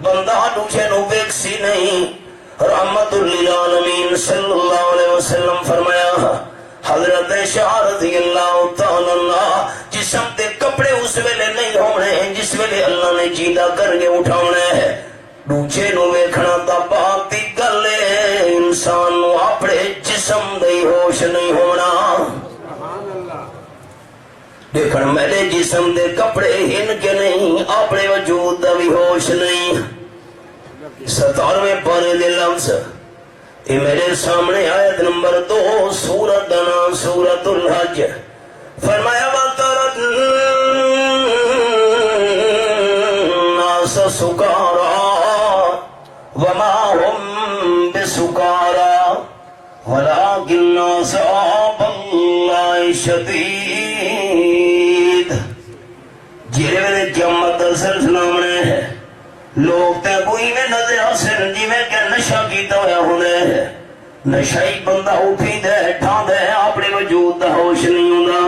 Speaker 2: بندہ ڈوچے نو بیک سی نہیں، رحمت للعالمین صلی اللہ علیہ وسلم فرمایا حضرت عائشہ رضی اللہ تعالی عنہا جسم تے کپڑے اس ویلے نہیں ہونے جس ویلے اللہ نے جیندہ کر کے اٹھاونا ہے، ڈوچے نو ویکھنا تا بات دی گل ہے، انسان نو اپنے جسم دی ہوش نہیں ہونا، دیکھن میرے جسم دے کپڑے ہن کے نہیں، اپنے وجود دا بھی ہوش نہیں۔ 17ویں پارے دے لفظ یہ میرے سامنے آیت نمبر 2 سورت دا نام سورت الحج، فرمایا وَتَرَى النَّاسَ سُكَارَىٰ وَمَا هُمْ بِسُكَارَىٰ وَلَٰكِنَّ عَذَابَ اللَّهِ شَدِيدٌ۔ جیرے ویلے قیامت دا سلسلہ میں ہے، لوگ تے کوئی میں نظر حسن جی میں کہ نشہ کیتا ہویا ہونے، نشائی بندہ اٹھی دے ٹھان دے اپنے وجود دا ہوش نہیں ہوندہ،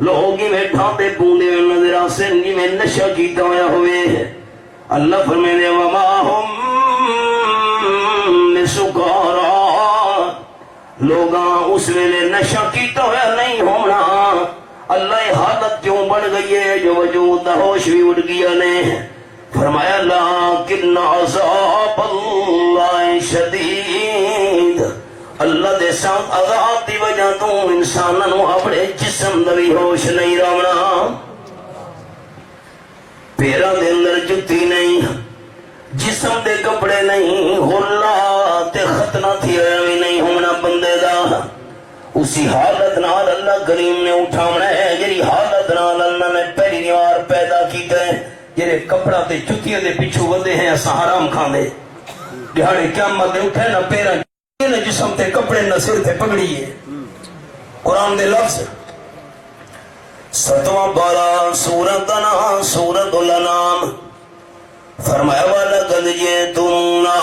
Speaker 2: لوگ میں ٹھان دے پوندے میں نظر حسن جی میں نشہ کیتا ہویا ہوئے۔ اللہ فرمینے وما ہم بسکارا، لوگاں اس ویلے نشہ کیتا ہویا نہیں ہونا، اللہ حالت کیوں بڑھ گئی ہے جو وجود دا ہوش بھی اٹھ گیا نے۔ فرمایا لیکن عذاب اللہ شدید، اللہ دے ساتھ عذاب دی وجہ تو انسانوں اپنے جسم دا بھی ہوش نہیں رہنا، پیرا دے اندر جتی نہیں، جسم دے کپڑے نہیں، غلہ تے ختنہ تھی بھی نہیں ہونا بندے دا، اسی حالت نال اللہ کریم نے اٹھاونا ہے جی حالت نال اللہ نے پہلی دیوار پیدا کیتا ہے، جیرے کپڑا تے جتیاں دے پچھو ودے ہیں اساں حرام کھان دے، دہاڑے قیامت دے اٹھے نہ پیرا نہ جسم تے کپڑے نہ سر تے پگڑی ہے۔ قرآن دے لفظ 7واں پارہ سورت انعام سورت الانعام، فرمایا وَلَقَدْ جِئْتُمُونَا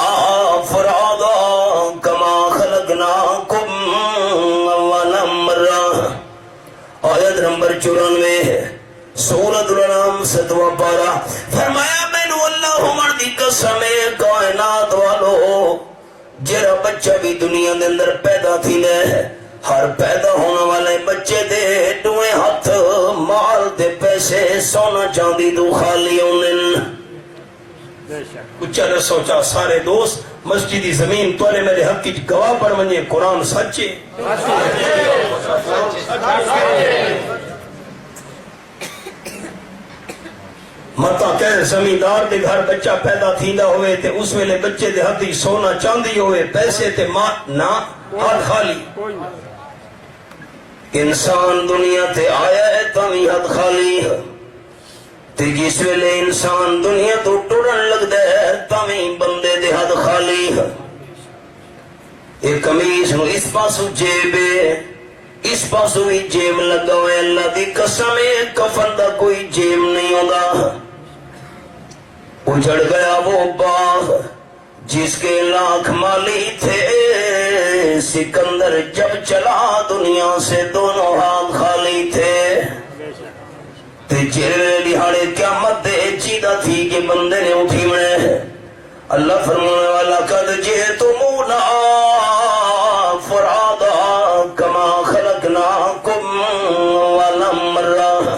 Speaker 2: فُرَادَىٰ كَمَا خَلَقْنَاكُمْ أَوَّلَ مَرَّةٍ، آیت نمبر 94 ہے سورت الانعام 7واں پارہ۔ فرمایا مینوں اللہ مردی قسم کائنات والو، جرا بچہ بھی دنیا دے اندر پیدا تھی نے، ہر پیدا ہونے والے بچے دے دوئے ہاتھ مال دے پیسے سونا چاندی تو خالی ہونے، کچھ نہ سوچا سارے دوست مسجدی زمین تولے میرے حق کی گواہ پر منجے قرآن سچے، متا کہ زمیندار دے گھر بچہ پیدا تھیندا ہوئے تے اس ویلے بچے دے ہتھی سونا چاندی ہوئے، پیسے تے ماں نہ ہاتھ خالی، انسان دنیا تے آیا ہے تاوی ہاتھ خالی ہے، تے جس ویلے انسان دنیا تو ٹرن لگدا ہے تاوی بندے دے ہاتھ خالی ہے۔ ایک قمیص نو اس پاسو جیب اس پاسو بھی جیب لگا ہوئے، اللہ دی قسم کفن دا کوئی جیب نہیں ہوگا، اجڑ گیا وہ باغ جس کے لاکھ مالی تھے، سکندر جب چلا دنیا سے دونوں ہاتھ خالی تھے، تے جیڑے دہاڑے قیامت دے پیچیدہ تھی کہ بندے نے اٹھی میں اللہ فرمانے والا قد جئتمونا فرادا کما خلقناکم ولم مرہ،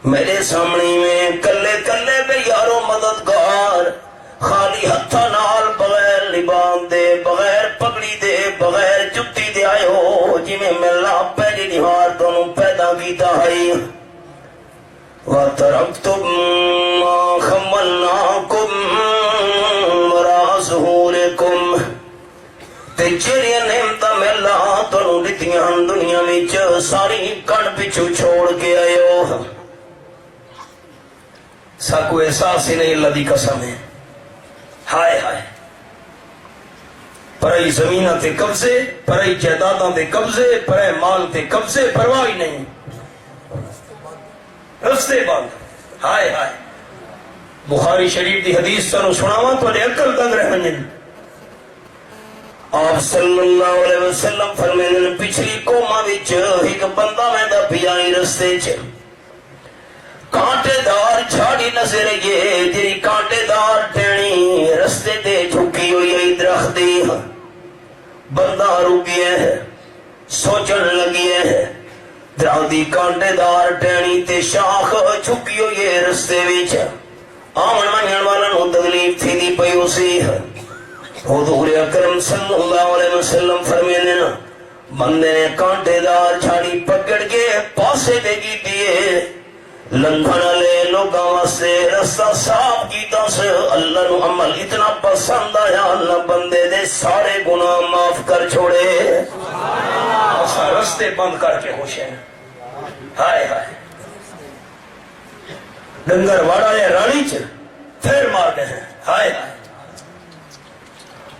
Speaker 2: میرے سامنے میں کلے کلے بے یارو مددگار خالی ہتھا نال بغیر لباس دے بغیر پگڑی دے بغیر جتی دے آئے ہو جی میں ملنا پہلی نہار تنوں پیدا کیتا ہے وَتَرَكْتُمْ مَا خَمَّلْنَاكُمْ وَرَاءَ ظُهُورِكُمْ، تے جڑیاں نعمتاں میں اللہ تنوں دتیاں دنیا وچ ساری کن پچھو چھوڑ کے آئے ہو، ساکو احساس ہی نہیں اللہ دی قسم ہے۔ ہائے ہائے، پرائی زمیناں تے قبضے، پرائی جائیداداں تے قبضے، پرائی مال تے قبضے، پرواہ ہی نہیں، رستے بند۔ ہائے ہائے، بخاری شریف دی حدیث تانوں سناواں تو عقل دنگ رہن۔ آپ صلی اللہ علیہ وسلم فرمائے پچھلی قوماں وچ ایک بندہ ویندا پیا رستے چ، کانٹے دار جھاڑی نظر آئی، جی کانٹے دار ٹہنی رستے تے جھکی ہوئی درخت دی، بندہ رک گیا ہے، سوچن لگیا ہے، درخت دی کانٹے دار ٹہنی تے شاخ جھکی ہوئی رستے وچ، آمن منجن والا نو تکلیف تھی دی پئی اسی، حضور اکرم صلی اللہ علیہ وسلم فرمانے نا بندے نے کانٹے دار جھاڑی پکڑ کے پاسے دے گی دیے، لنگھن لے لوگاں واسطے رستہ صاف کیتا سے، اللہ نو عمل اتنا پسند آیا اللہ بندے دے سارے گناہ معاف کر چھوڑے، اسا رستے بند کر کے خوش ہیں۔ ہائے ہائے، ڈنگر واڑا ہے رانی چ پھر مار گئے ہیں۔ ہائے ہائے،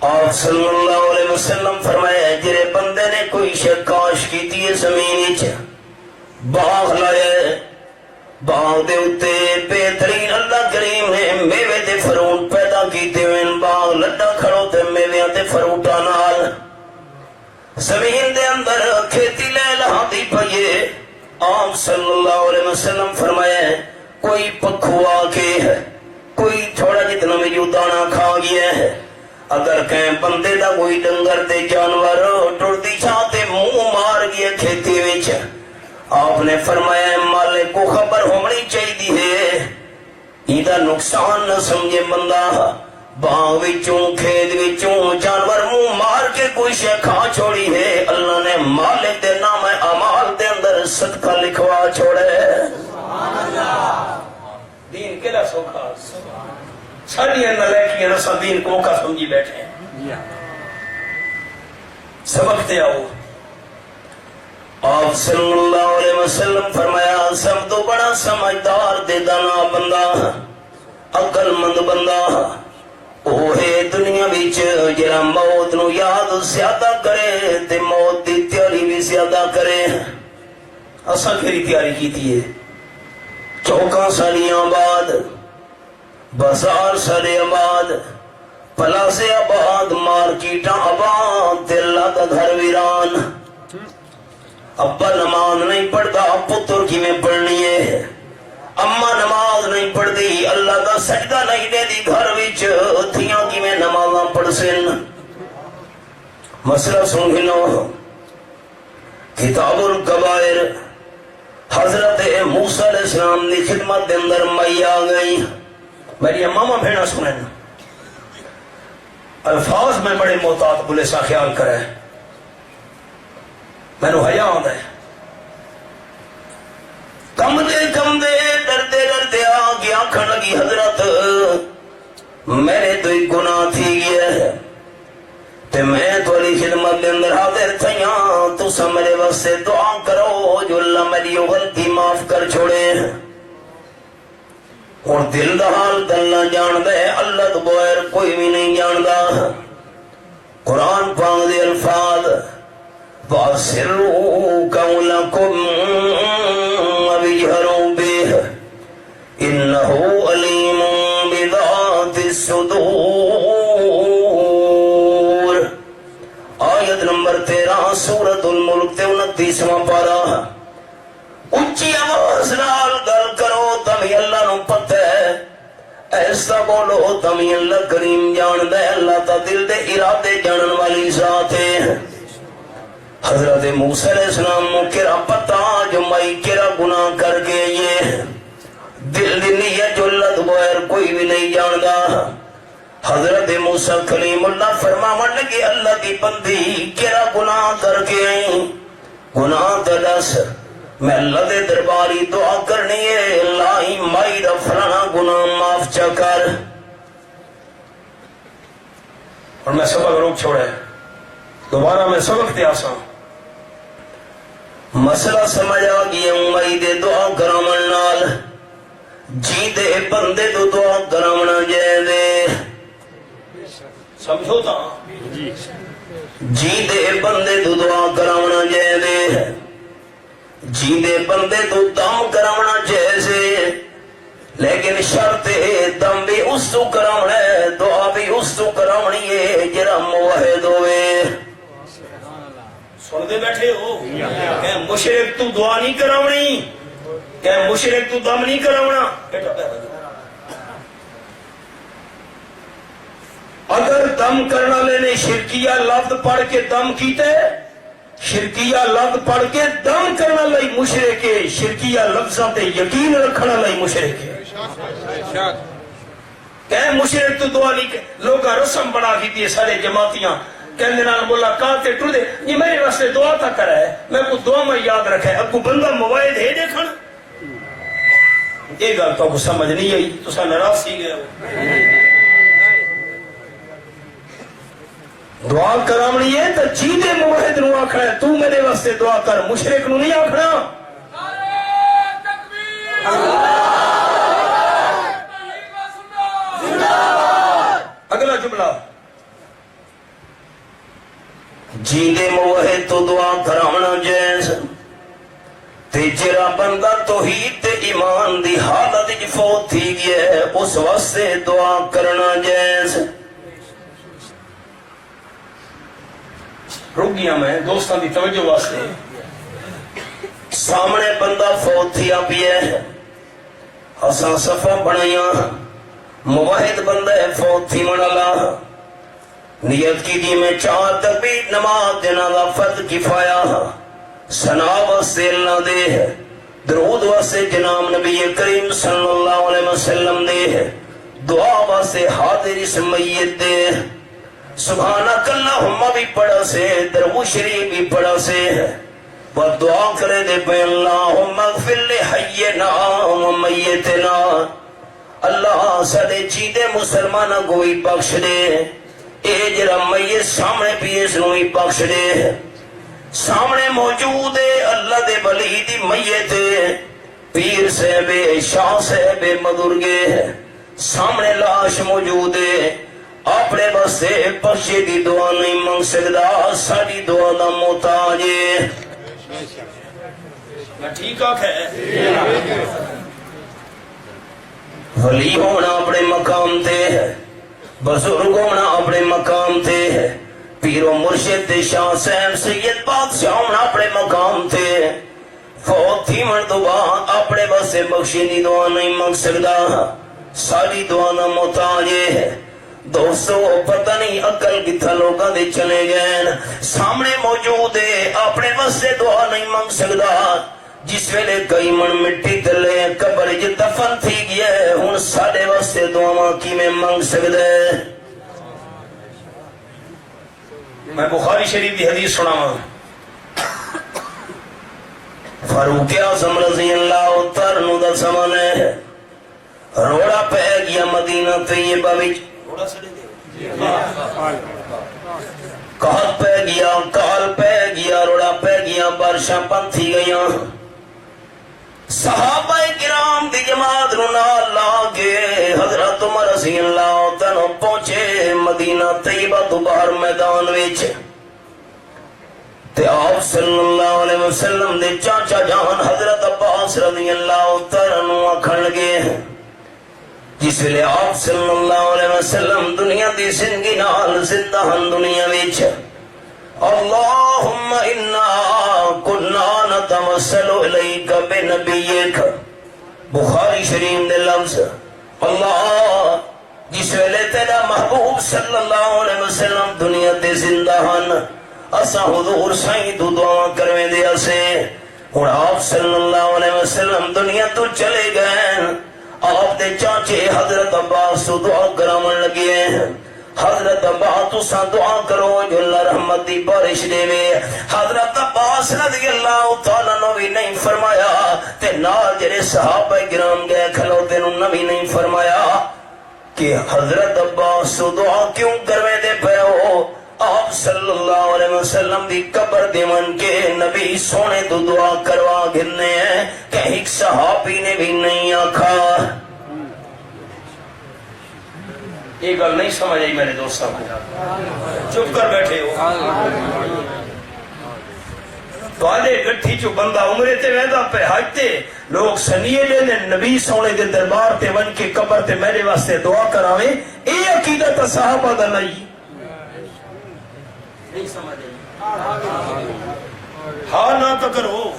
Speaker 2: آپ صلی اللہ علیہ وسلم فرمایا جرے بندے نے کوئی شے کاش کیتی ہے زمین چ، باغ لائے، باغ دے اتے بہترین اللہ کریم نے میوے دے فروٹ پیدا کیتے ہوئے، باغ لڈا کھڑو تے میویاں تے فروٹاں نال، زمین دے اندر کھیتی لے لہاں دی پئیے، آپ صلی اللہ علیہ وسلم فرمایا کوئی پکھو آ کے کوئی تھوڑا جتنا میں جو دانا کھا گیا ہے، اگر کہیں بندے دا کوئی ڈنگر دے جانور ٹردی چاہتے منہ مار گیا کھیتی وچ، آپ نے فرمایا مالک کو خبر ہونی چاہیے ہے، ایدہ نقصان نہ سمجھے بندہ، باغ وچوں کھیت وچوں جانور منہ مار کے کوئی شے کھا چھوڑی ہے، اللہ نے مالک دے نام اعمال دے اندر صدقہ لکھوا چھوڑے۔ دین کیلا سوکھا، ساڑی انہ لے کی رسا دین کو کا سمجھی بیٹھے ہیں، سبق دے آؤ۔ آپ صلی اللہ علیہ وسلم فرمایا سب تو بڑا سمجھدار دے دانا بندہ، عقل مند بندہ وہ ہے دنیا وچ جڑا موت نو یاد زیادہ کرے تے موت دی تیاری بھی زیادہ کرے۔ اساں کیڑی تیاری کیتی ہے؟ چوکاں سالیاں بعد، بازار سارے آباد، پلاسے آباد، مارکیٹاں آباد، تے اللہ دا گھر ویران، ابا نماز نہیں پڑھتا پتر کی میں پڑھنی ہے، اما نماز نہیں پڑھتی اللہ کا سجدہ نہیں دے دی گھر وچ تھیاں کی میں نمازاں پڑھ سن۔ مسئلہ سنگھنو، کتاب الکبائر، حضرت موسیٰ علیہ السلام دی خدمت دے اندر مئی آ گئی، میری امامہ بھیڑا سنیں، الفاظ میں بڑے محتاط بلے سا خیال کرے، میں نو حیا آندا ہے، کم دے ڈردے ڈردے آ گیا آنکھن لگی حضرت میرے تو ایک گناہ تھی گیا ہے تے میں تو علی خدمت دے اندر حاضر تھیاں، تو سا میرے واسطے دعا کرو جو اللہ میری غلطی معاف کر چھوڑے۔ اور دل دا حال اللہ جان دے، اللہ تو بغیر کوئی بھی نہیں جاندا۔ قرآن پاک دے الفاظ وَأَسِرُّوا قَوْلَكُمْ وَاجْهَرُوا بِهِ إِنَّهُ عَلِيمٌ بِذَاتِ الصُّدُورِ۔ آیت نمبر 13 سورۃ الملک 29واں پارہ۔ اونچی آواز نال گل کرو تمہیں اللہ نو پتہ ہے، ایسا بولو تمی اللہ کریم جان دے اللہ تا دل دے ارادے جانن والی ذات ہے حضرت موسیٰ علیہ السلام کو کیرا پتا جو مائی کیرا گناہ کر کے یہ دل دی نیت جو اللہ بغیر کوئی بھی نہیں جاندا حضرت موسیٰ کلیم اللہ فرماون لگے اللہ دی بندی کیرا گناہ کر کے آئی گناہ تا دس میں اللہ دے درباری دعا کرنی ہے اللہ مائی دا فلانا گناہ معاف چا کر اور میں سبق روک چھوڑے دوبارہ میں سبق دے آسان مسئلہ سمجھ آ گیا مائی دے دعا کرامن نال جی دے بندے تو دعا کرامنا جے دے سمجھو تا جی دے بندے تو دعا کرامنا جے دے جی دے بندے تو دم کرامنا جیسے لیکن شرط دم بھی اس تو کرامنا ہے دعا بھی اس تو کرامنی ہے جرا موحد ہوئے سن دے بیٹھے ہو کہ مشرک تو دعا نہیں کرامنی کہ مشرک تو دم نہیں کرامنا اگر دم کرنا لینے شرکیہ لفظ پڑھ کے دم کیتے شرکیہ لفظ پڑھ کے دم کرنا لئی مشرک ہے شرکیہ لفظاں تے یقین رکھنا لئی مشرک ہے کہ مشرک تو دعا نہیں لوگا رسم بنا کی دیئے سارے جماعتیاں کہنے نال ملاقات تے ٹر دے یہ میرے واسطے دعا تھا کرا ہے میں کو دعا میں یاد رکھا ہے اب کو بندہ موبائل ہے دیکھنا یہ گل تو کو سمجھ نہیں آئی تو سا نراض سی گیا دعا کرامنی ہے تو جیدے موحد نو آکھنا ہے تو میرے واسطے دعا کر مشرک نو نہیں آکھنا اگلا جملہ جیدے موحد تو دعا کرامنا جیس تے جرا بندہ توحید تے ایمان دی حالت جی فوت تھی گیا اس واسطے دعا کرنا جیس رک گیا میں دوستان دی توجہ واسطے سامنے بندہ فوت تھی آپ یہ حسن صفحہ بنایا موحد بندہ فوت تھی منالا نیت کی دی میں 4 تکبیر نماز جنازہ فرض کفایا ثنا واسطے اللہ دے درود واسطے جناب نبی کریم صلی اللہ علیہ وسلم دے دعا واسطے حاضر اس میت دے سبحانک اللہم بھی پڑھا سے درو شریف بھی پڑھا سے وہ دعا کرے دے پہ اللہم اغفر لحینا و میتنا اللہ سدے چیدے مسلمانہ کوئی بخش دے اے جرا میت سامنے پیس نوی بخش دے سامنے موجود ہے اللہ دے ولی دی میت پیر صاحب شاہ صاحب مدرگے سامنے لاش موجود ہے اپنے بسے بخشے دی دعا نہیں منگ سکدا ساری دعا دا محتاج ہے ٹھیک ہے ولی ہونا اپنے مقام تے بزرگ ہونا اپنے مقام تے پیر و مرشد شاہ صاحب سید بادشاہ ہونا اپنے مقام تے فوت تھی من دعا اپنے بسے بخشے دی دعا نہیں منگ سکدا ساری دعا دا محتاج ہے دوستو پتہ نہیں عقل کتھا لوگاں دے چلے گئے سامنے موجود ہے اپنے واسطے دعا نہیں مانگ سکدا جس ویلے کئی من مٹی تلے قبر جو دفن تھی گیا ہے ہن ساڈے واسطے دعا کی میں مانگ سکدا ہے میں بخاری شریف کی حدیث سناواں فاروق اعظم رضی اللہ تعالی دا زمانہ ہے روڑا پہ گیا مدینہ طیبہ وچ کال پہ گیا روڑا پہ گیا بارشاں پنتھی گیا صحابہ کرام دی جماعت نو نال لا کے حضرت عمر رضی اللہ تعالی پہنچے مدینہ طیبہ تو باہر میدان وچ تے آپ صلی اللہ علیہ وسلم دے چاچا جان حضرت عباس رضی اللہ تعالی عنہ آکھن لگے جس لئے آپ صلی اللہ علیہ وسلم دنیا دی زندگی نال زندہ ہن دنیا وچ اللہم انا کنا نتوسل الیک بنبیک بخاری شریف دے لفظ اللہ جس ویلے تیرا محبوب صلی اللہ علیہ وسلم دنیا تے زندہ ہن اساں حضور سائیں تو دعا کرویں دے اسے ہن آپ صلی اللہ علیہ وسلم دنیا تو چلے گئے آپ دے چاچے حضرت عباس تو دعا کراون لگے حضرت عباس تو سا دعا کرو جو اللہ رحمت دی بارش دے وے حضرت عباس رضی اللہ تعالیٰ عنہ بھی نہیں فرمایا تے نال جڑے صحابہ کرام گئے کھلوتے نو بھی نہیں فرمایا کہ حضرت عباس تو دعا کیوں کروے دے پے ہو آپ صلی اللہ علیہ وسلم دی قبر دے من کے نبی سونے تو دعا کروا گھنے ہیں کہ ایک صحابی نے بھی نہیں آکھا یہ گل نہیں سمجھ آئی میرے دوستوں کو چپ کر بیٹھے ہو تو آلے گٹھی چو بندہ عمرے تے ویدہ پہ حج تے لوگ سنیے لے نبی سونے دے دربار تے ون کے قبر تے میرے واسطے دعا کراویں اے عقیدہ تا صحابہ دا نہیں سمجھ آئی ہاں نہ تو کرو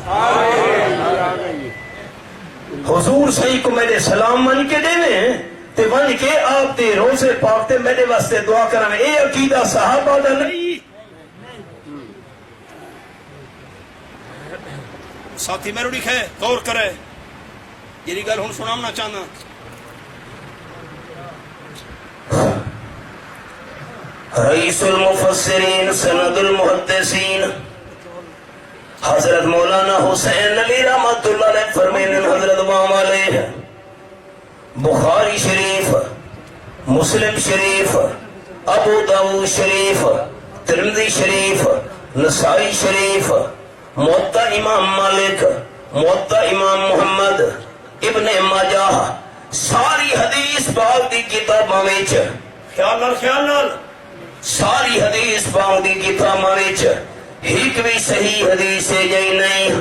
Speaker 2: حضور صحیح کو میرے سلام من کے دے میں تے ون کے آپ تے روزے پاک تے میرے واسطے دعا کراویں اے عقیدہ صحابہ دا نہیں
Speaker 1: ساتھی میرے لکھے غور کرے یہ گل ہوں سنامنا چاہنا
Speaker 2: رئیس المفسرین سند المحدثین حضرت مولانا حسین علی رحمت اللہ علیہ فرمین حضرت امام علیہ بخاری شریف مسلم شریف ابو داؤد شریف ترمذی شریف نسائی شریف موطا امام مالک موطا امام محمد ابن ماجہ ساری حدیث باغ دی کتاباں وچ خیال نال ساری حدیث باغ دی کتاباں وچ ایک بھی صحیح حدیث ہے جئی نہیں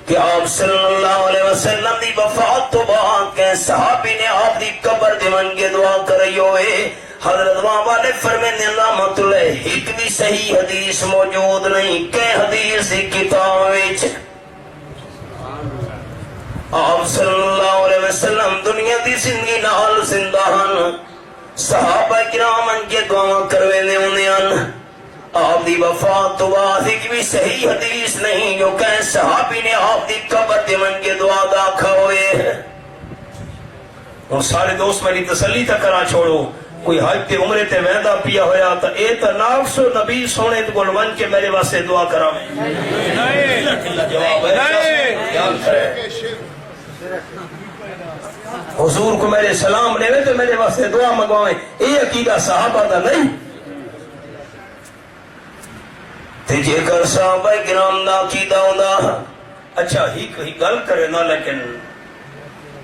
Speaker 2: کہ آپ صلی اللہ علیہ وسلم دی وفات تو بعد کہ صحابی نے آپ دی قبر دے من کے دعا کری ہوئے حضرت امام والے فرمینے رحمت اللہ ایک بھی صحیح حدیث موجود نہیں کہ حدیث دی کتاب وچ آپ صلی اللہ علیہ وسلم دنیا دی زندگی نال زندہ ہن صحابہ کرام ان کے دعا کروے نے انہیں آپ دی وفات تو بعد ایک بھی صحیح حدیث نہیں جو کہ صحابی نے آپ دی قبر دے من کے دعا داکھا ہوئے اور سارے دوست میری تسلی تک کرا چھوڑو کوئی حج تے عمرے تے ویندہ پیا ہویا تا اے تا ناکسو نبی سونے تے گل ون کے میرے واسطے دعا کراویں جواب ہے یاد کرے حضور کو میرے سلام لیوے تو میرے واسطے دعا منگوائیں اے عقیدہ صحابہ دا نہیں تے جے کر صحابہ کرام دا عقیدہ ہوندا اچھا ہی گل کرے نا لیکن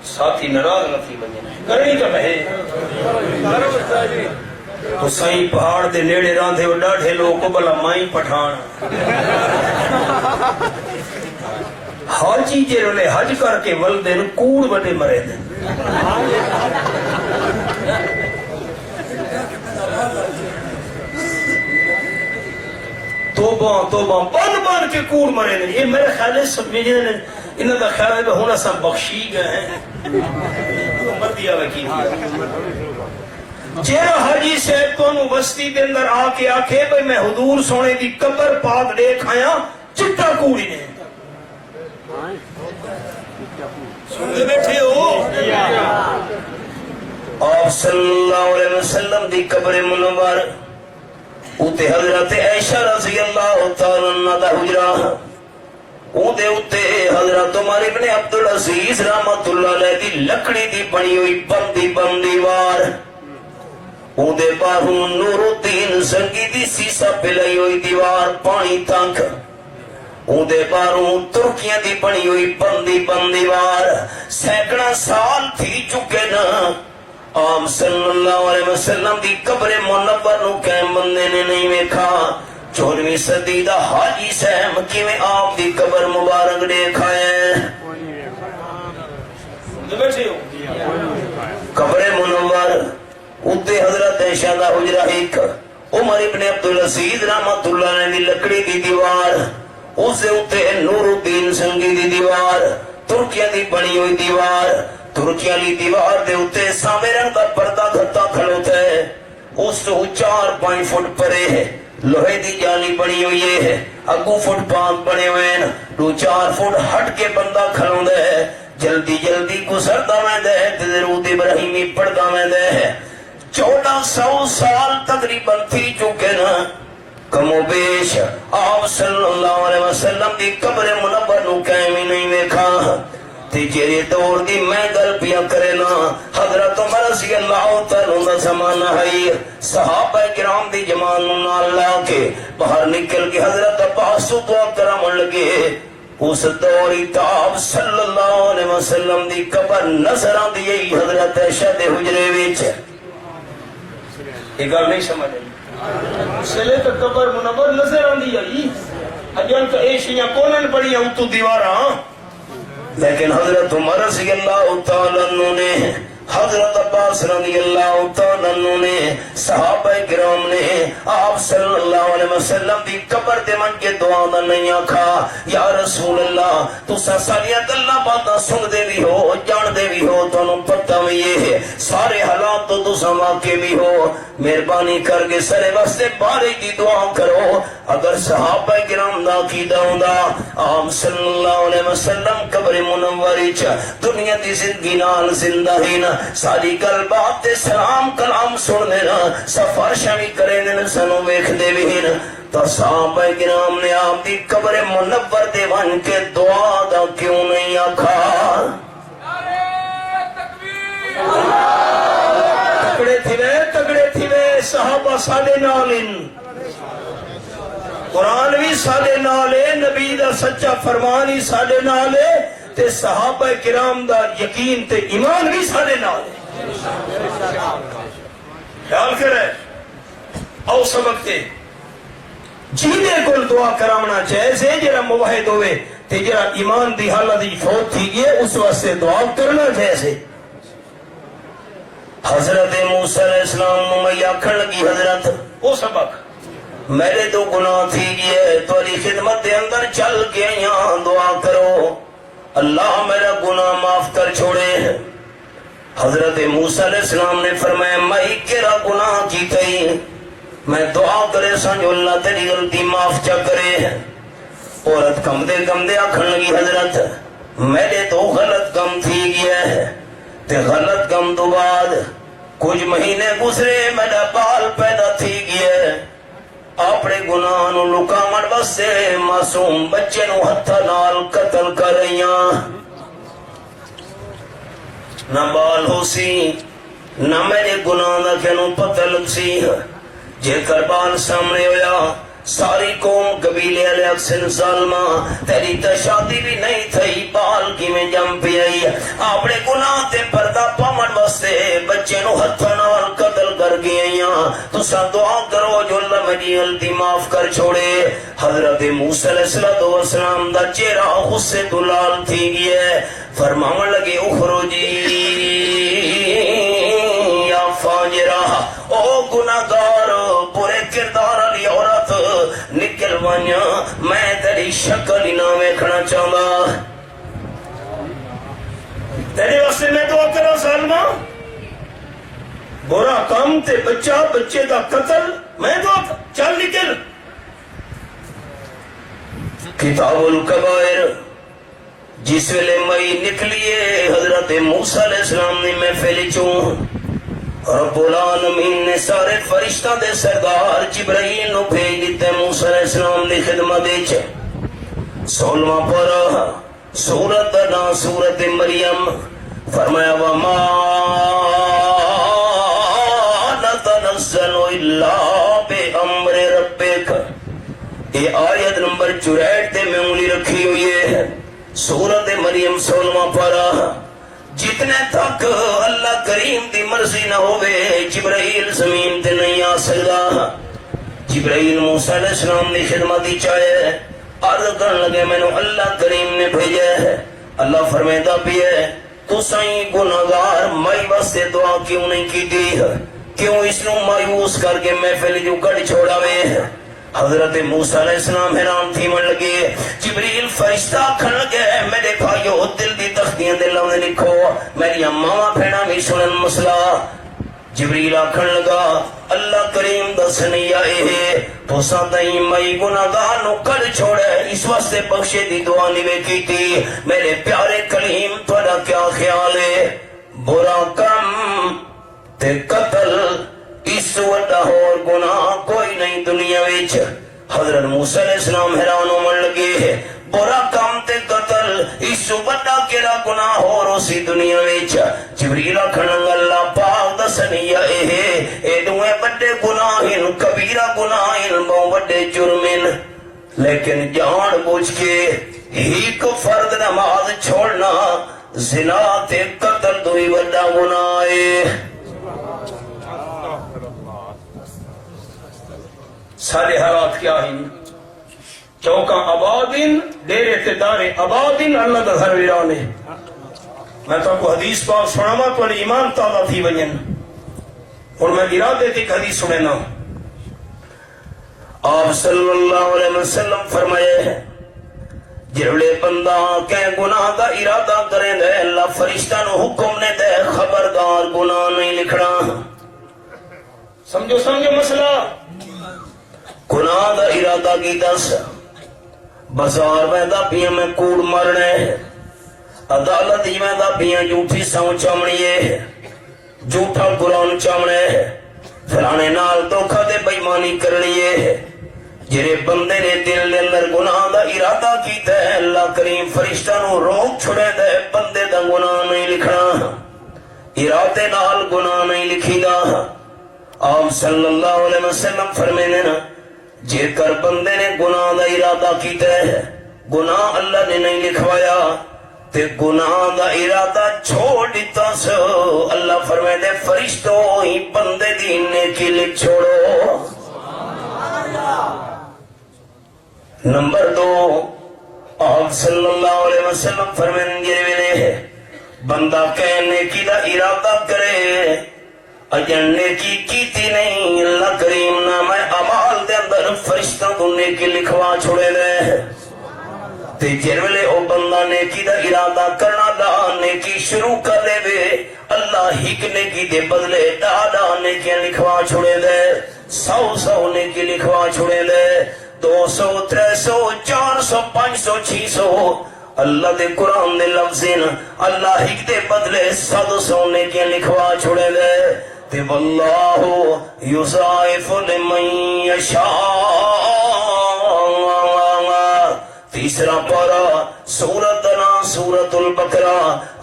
Speaker 2: ساتھی ناراض نہ تھی بنے کرنی تو بہے تو سائیں پہاڑ دے نیڑے راندھے وہ ڈاڑھے لوگ کو بلا مائیں پٹھان حاجی جے رولے حج کر کے ولدے نو کوڑ بڑے مرے دے توبہ بن کے کوڑ مرے دے یہ میرے خیال ہے سب میجے نے انہاں دا خیال ہے کہ ہونا سا بخشی گئے ہیں مردیا وکیل جیرا حاجی صاحب تو انہوں بستی دے اندر آکے آکھے بھئی میں حضور سونے دی قبر پاک دیکھ آیا چٹا کوڑی نے سنتے بیٹھے ہو آپ صلی اللہ علیہ وسلم دی قبر منور اوتے حضرت عائشہ رضی اللہ تعالیٰ عنہ دا حجرہ اوتے اوتے حضرت عمر ابن عبدالعزیز رحمت اللہ علیہ دی لکڑی دی بنی ہوئی بندی وار اوتے باہوں نور الدین زنگی دی سیسا پلائی ہوئی دیوار پانی تنک اوتے باہوں ترکیاں دی بنی ہوئی بندی وار سینکڑا سال تھی چکے نا آپ صلی اللہ علیہ وسلم دی قبر منور نو کہیں بندے نے نہیں ویکھا 14ویں صدی دا حاجی صاحب کیویں آپ دی قبر مبارک دیکھائے قبر منور اتے حضرت عائشہ دا حجرہ ایک عمر ابن عبدالعزیز رحمت اللہ نے دی لکڑی دی دیوار اسے اتے نور الدین سنگی دی دیوار ترکیہ دی بنی ہوئی دیوار ترکی والی دیوار دے اتے سامنے رنگ کا پردہ دھتا کھڑوتا ہے، اس تو 4-5 فٹ پرے ہے، لوہے دی جالی بنی ہوئی ہے، اگو فٹ پاک بنے ہوئے ہیں، 2-4 فٹ ہٹ کے بندہ کھڑوندا ہے، جلدی جلدی گزردا ویندا ہے تے درود ابراہیمی پڑھدا ویندا ہے۔ 1400 سال تقریباً تھی چکے نا، کم و بیش آپ صلی اللہ علیہ وسلم دی قبر منور نو قائم ہی نہیں ویکھا۔ تے جیرے دور دی میں گل پیا کرے نا، حضرت عمر رضی اللہ تعالیٰ دا زمانہ ہے، صحابہ کرام دی جماعت نال لا کے باہر نکل کے حضرت عباس تو دعا کرامن لگے، اس دور تاب صلی اللہ علیہ وسلم دی قبر نظر آندی ہے حضرت عائشہ دے حجرے وچ۔ یہ گل نہیں سمجھ آئی؟ سلے تو قبر منور نظر آندی ہے، اجان تو ایشیاں کونن پڑی اتو دیواراں، لیکن حضرت عمر رضی اللہ تعالیٰ عنہ نے، حضرت عباس رضی اللہ تعالیٰ عنہ نے، صحابہ کرام نے آپ صلی اللہ علیہ وسلم دی قبر دے من کے دعا دا نہیں آکھا یا رسول اللہ تو سالیاں گلاں باتاں سن دے بھی ہو، جان دے بھی ہو، تانوں پتہ بھی ہے سارے حالات تو تساں واقع بھی ہو، مہربانی کر کے سارے واسطے بارے دی دعا کرو۔ اگر صحابہ کرام دا عقیدہ ہوندا آپ صلی اللہ علیہ وسلم قبر منور وچ دنیا دی زندگی نال زندہ ہی نا، ساری گل بات تے سلام کلام سن دینا، سفر شامل کرے دین سنو ویکھ دے بھی نا، تو صحابہ کرام نے آپ دی قبر منور دے ون کے دعا دا کیوں نہیں آکھا؟ تگڑے تھی وے صحابہ سالے نالن، قرآن بھی سالے نالے، نبی دا سچا فرمان ہی سالے نالے، تے صحابہ کرام دا یقین تے ایمان بھی سالے نالے۔ خیال کرے او سبقتے جینے کل دعا کرامنا جائزے، جرا موحد ہوئے تے جرا ایمان دی حالت دی فوت تھی گئے اس واسطے دعا کرنا جائزے۔ حضرت موسیٰ علیہ السلام میں آکھن لگی حضرت او سبق میرے تو گناہ تھی گئے، تو علی خدمت دے اندر چل کے یہاں دعا کرو اللہ میرا گناہ معاف کر چھوڑے۔ حضرت موسیٰ علیہ السلام نے فرمایا میں کیرا گناہ کیتا ہی، میں دعا کرے سن اللہ تیری غلطی معاف چا کرے۔ عورت کم دے آکھن لگی حضرت میرے تو غلط کم تھی گیا ہے، تے غلط کم دو بعد کچھ مہینے گزرے میرا بال پیدا تھی گیا ہے، اپنے گناہ نو لکامن واسطے معصوم بچے نو ہتھا نال قتل کر رہیاں، نہ بال ہو سی نہ میرے گناہ دا کینو پتہ لگ سی۔ جے کر بال سامنے ہویا ساری قوم قبیلے علیہ اکسن ظالمہ تیری تا شادی بھی نہیں تھی، بال کی میں جم پی آئی، اپنے گناہ تے پردہ پامن واسطے بچے نو ہتھا نال قتل کر گیا، تو سا دعا کرو جو اللہ میری غلطی معاف کر چھوڑے۔ حضرت موسیٰ علیہ السلام دا چہرہ غصے تو لال تھی گیا، فرماون لگے اخرجی یا فاجرہ، او گناہگار برے کردار علی عورت نکل وانیا، میں تیری شکل ہی نہ ویکھنا چاہتا، تیرے واسطے میں دعا کرا ظالمہ، برا کام تے بچے دا قتل میں دعا چل نکل۔ کتاب الکبائر جس ویلے مئی نکلیے حضرت موسیٰ علیہ السلام نے محفل چوں، رب العالمین نے سارے فرشتہ دے سردار جبرائیل نو بھیج دیتے موسیٰ علیہ السلام دی خدمت وچ۔ 16واں پارہ سورت نا سورت مریم، فرمایا وما نتنزل الا بامر ربک، یہ آیت نمبر 64 تے میں انگلی رکھی ہوئی ہے، سورت مریم 16واں پارہ۔ جتنے تک اللہ کریم دی مرضی نہ ہوئے جبرائیل زمین تے نہیں آ سکتا۔ جبرائیل موسیٰ علیہ السلام نے خدمت دی چاہے، عرض کرن لگے میں نے اللہ کریم نے بھیجا ہے، اللہ فرمیدہ بھی ہے تو سائیں گناہگار مائی واسطے دعا کیوں نہیں کی دی ہے، کیوں اس نو مایوس کر کے محفل جو کڑ چھوڑا ہوئے ہے۔ حضرت موسیٰ علیہ السلام حیران تھی من لگے جبریل فرشتہ کھن لگے میرے بھائیو دل دی تختیاں دے لونے لکھو میری اماں پھینا بھی سنن مسئلہ جبریل آکھن لگا اللہ کریم دس نہیں آئے تو ساتھیں مئی گناہگار نو کر چھوڑے اس واسطے بخشے دی دعا نوے کی تھی میرے پیارے کلیم تھوڑا کیا خیال ہے برا کم تے قتل اس وڈا اور گناہ کوئی نہیں دنیا وچ حضرت موسیٰ علیہ السلام حیران ہومن لگے برا کام تے قتل اس وڈا کیڑا گناہ اور اسی دنیا وچ جبریل آکھن اللہ پاک دسنیا اے دوے بڑے گناہ ہیں کبیرہ گناہ ہیں بہت بڑے جرم ہیں لیکن جان بوجھ کے ایک فرد نماز چھوڑنا زنا تے قتل دوئی بڑا گناہ ہے سارے حالات کیا ہیں چوکاں آبادین ڈیرے تے دارے آبادین اللہ دا گھر ویرانے میں تو کو حدیث پاک سناما تو ایمان تازہ تھی ونجن اور میں ارادے تک حدیث سننا آپ صلی اللہ علیہ وسلم فرمائے جڑے بندہ کہ گناہ دا ارادہ کریں دے اللہ فرشتہ نو حکم نے دے خبردار گناہ نہیں لکھنا سمجھو مسئلہ گناہ دا ارادہ کی دس بازار میں دا پیاں میں کوڑ مرنے عدالت میں دا پیاں جھوٹی ساؤں چامنیے جھوٹا قرآن چامنے فلانے نال دھوکھا دے بےمانی کرنیے جرے بندے نے دل دے اندر گناہ دا ارادہ کیتا ہے اللہ کریم فرشتہ نو روک چھڑے دے بندے دا گناہ نہیں لکھنا ارادے نال گناہ نہیں لکھی دا آپ صلی اللہ علیہ وسلم فرمینے نا جے کر بندے نے گناہ دا ارادہ کیتا ہے گناہ اللہ نے نہیں لکھوایا تے گناہ دا ارادہ چھوڑ دیتا سو اللہ فرمائے دے فرشتوں ہی بندے دی نیکی لکھ چھوڑو نمبر 2 آپ صلی اللہ علیہ وسلم فرمائے گے بندہ کہ نیکی دا ارادہ کرے اجن نیکی کیتی نہیں اللہ کریم نام اعمال دے اندر فرشتوں کو نیکی لکھوا چھوڑے دے تے جرولے او بندہ نیکی دا ارادہ کرنا دا نیکی شروع کر دے بے اللہ ہی نیکی دے بدلے ڈاڈا نیکیاں لکھوا چھوڑے دے 100 نیکی لکھوا چھوڑے دے 200 300 400 500 600 اللہ دے قرآن دے لفظین اللہ ہی دے بدلے 100 نیکیاں لکھوا چھوڑے دے تے واللہ یضاعف لمن یشاء تیسرا پارا سورۃ البقرہ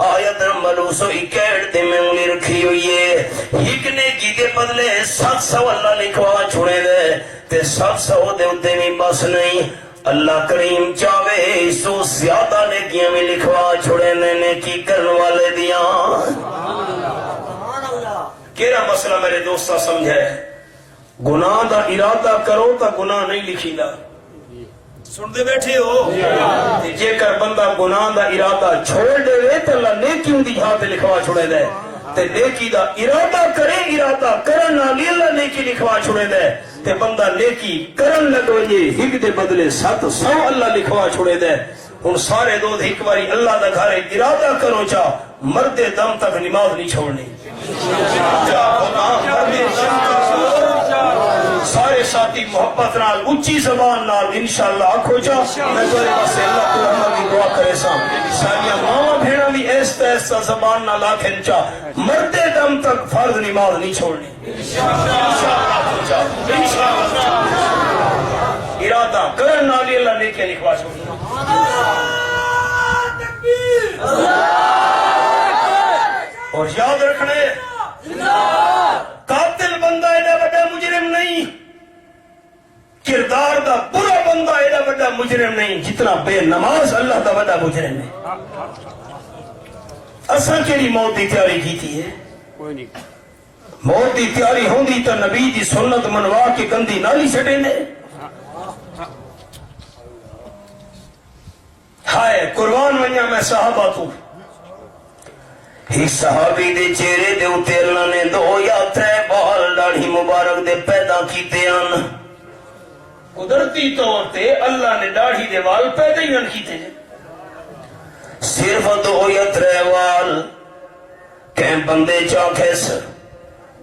Speaker 2: آیت نمبر 261 دے میں انگلی رکھی ہوئی ہے ایک نیکی دے بدلے 700 اللہ لکھوا چھوڑے دے تے 700 دے اتے بھی بس نہیں اللہ کریم چاہے اس تو زیادہ نیکیاں میں لکھوا چھوڑے دے نیکی کرنے والے دیاں کیرا مسئلہ میرے دوستہ سمجھے گناہ دا ارادہ کرو تا گناہ نہیں لکھی دا سن دے بیٹھے ہو جے کر بندہ گناہ دا ارادہ چھوڑ دے وے تو اللہ نیکی ان دی ہاتھ لکھوا چھوڑے دے تے نیکی دا ارادہ کرے ارادہ کرن نالی اللہ نیکی لکھوا چھوڑے دے تے بندہ نیکی کرن لگو یہ ہک دے بدلے 700 اللہ لکھوا چھوڑے دے ان سارے دو ایک باری اللہ دا گھر ارادہ کرو چاہ مرد دم تک نماز نہیں چھوڑنی سارے ساتھی محبت نال اچھی زبان نال انشاءاللہ آکھو جا میں تو سے اللہ کو رحمت کی دعا کرے سا ساریاں ماما بھیڑا بھی ایستا زبان نال آکھن چا مرد دم تک فرض نماز نہیں چھوڑنی ارادہ کرن نالی اللہ نے کیا لکھوا چھوڑنی اور یاد رکھنے قاتل بندہ ایڈا بڑا مجرم نہیں کردار دا برا بندہ ایڈا بڑا مجرم نہیں جتنا بے نماز اللہ دا بڑا مجرم ہے اصل کیڑی موت دی تیاری کی تھی ہے
Speaker 3: کوئی نہیں
Speaker 2: موت دی تیاری ہوندی تا نبی دی سنت منوا کے گندی نالی سٹے نے ہائے قربان ونیا میں صحابہ تو ہی صحابی دے چہرے دے اتے اللہ نے 2 یا 3 بال داڑھی مبارک دے پیدا کیتے ہیں قدرتی طور تے اللہ نے داڑھی دے وال پیدا ہی نہ کیتے جے صرف 2 یا 3 وال کہ بندے چاکھیس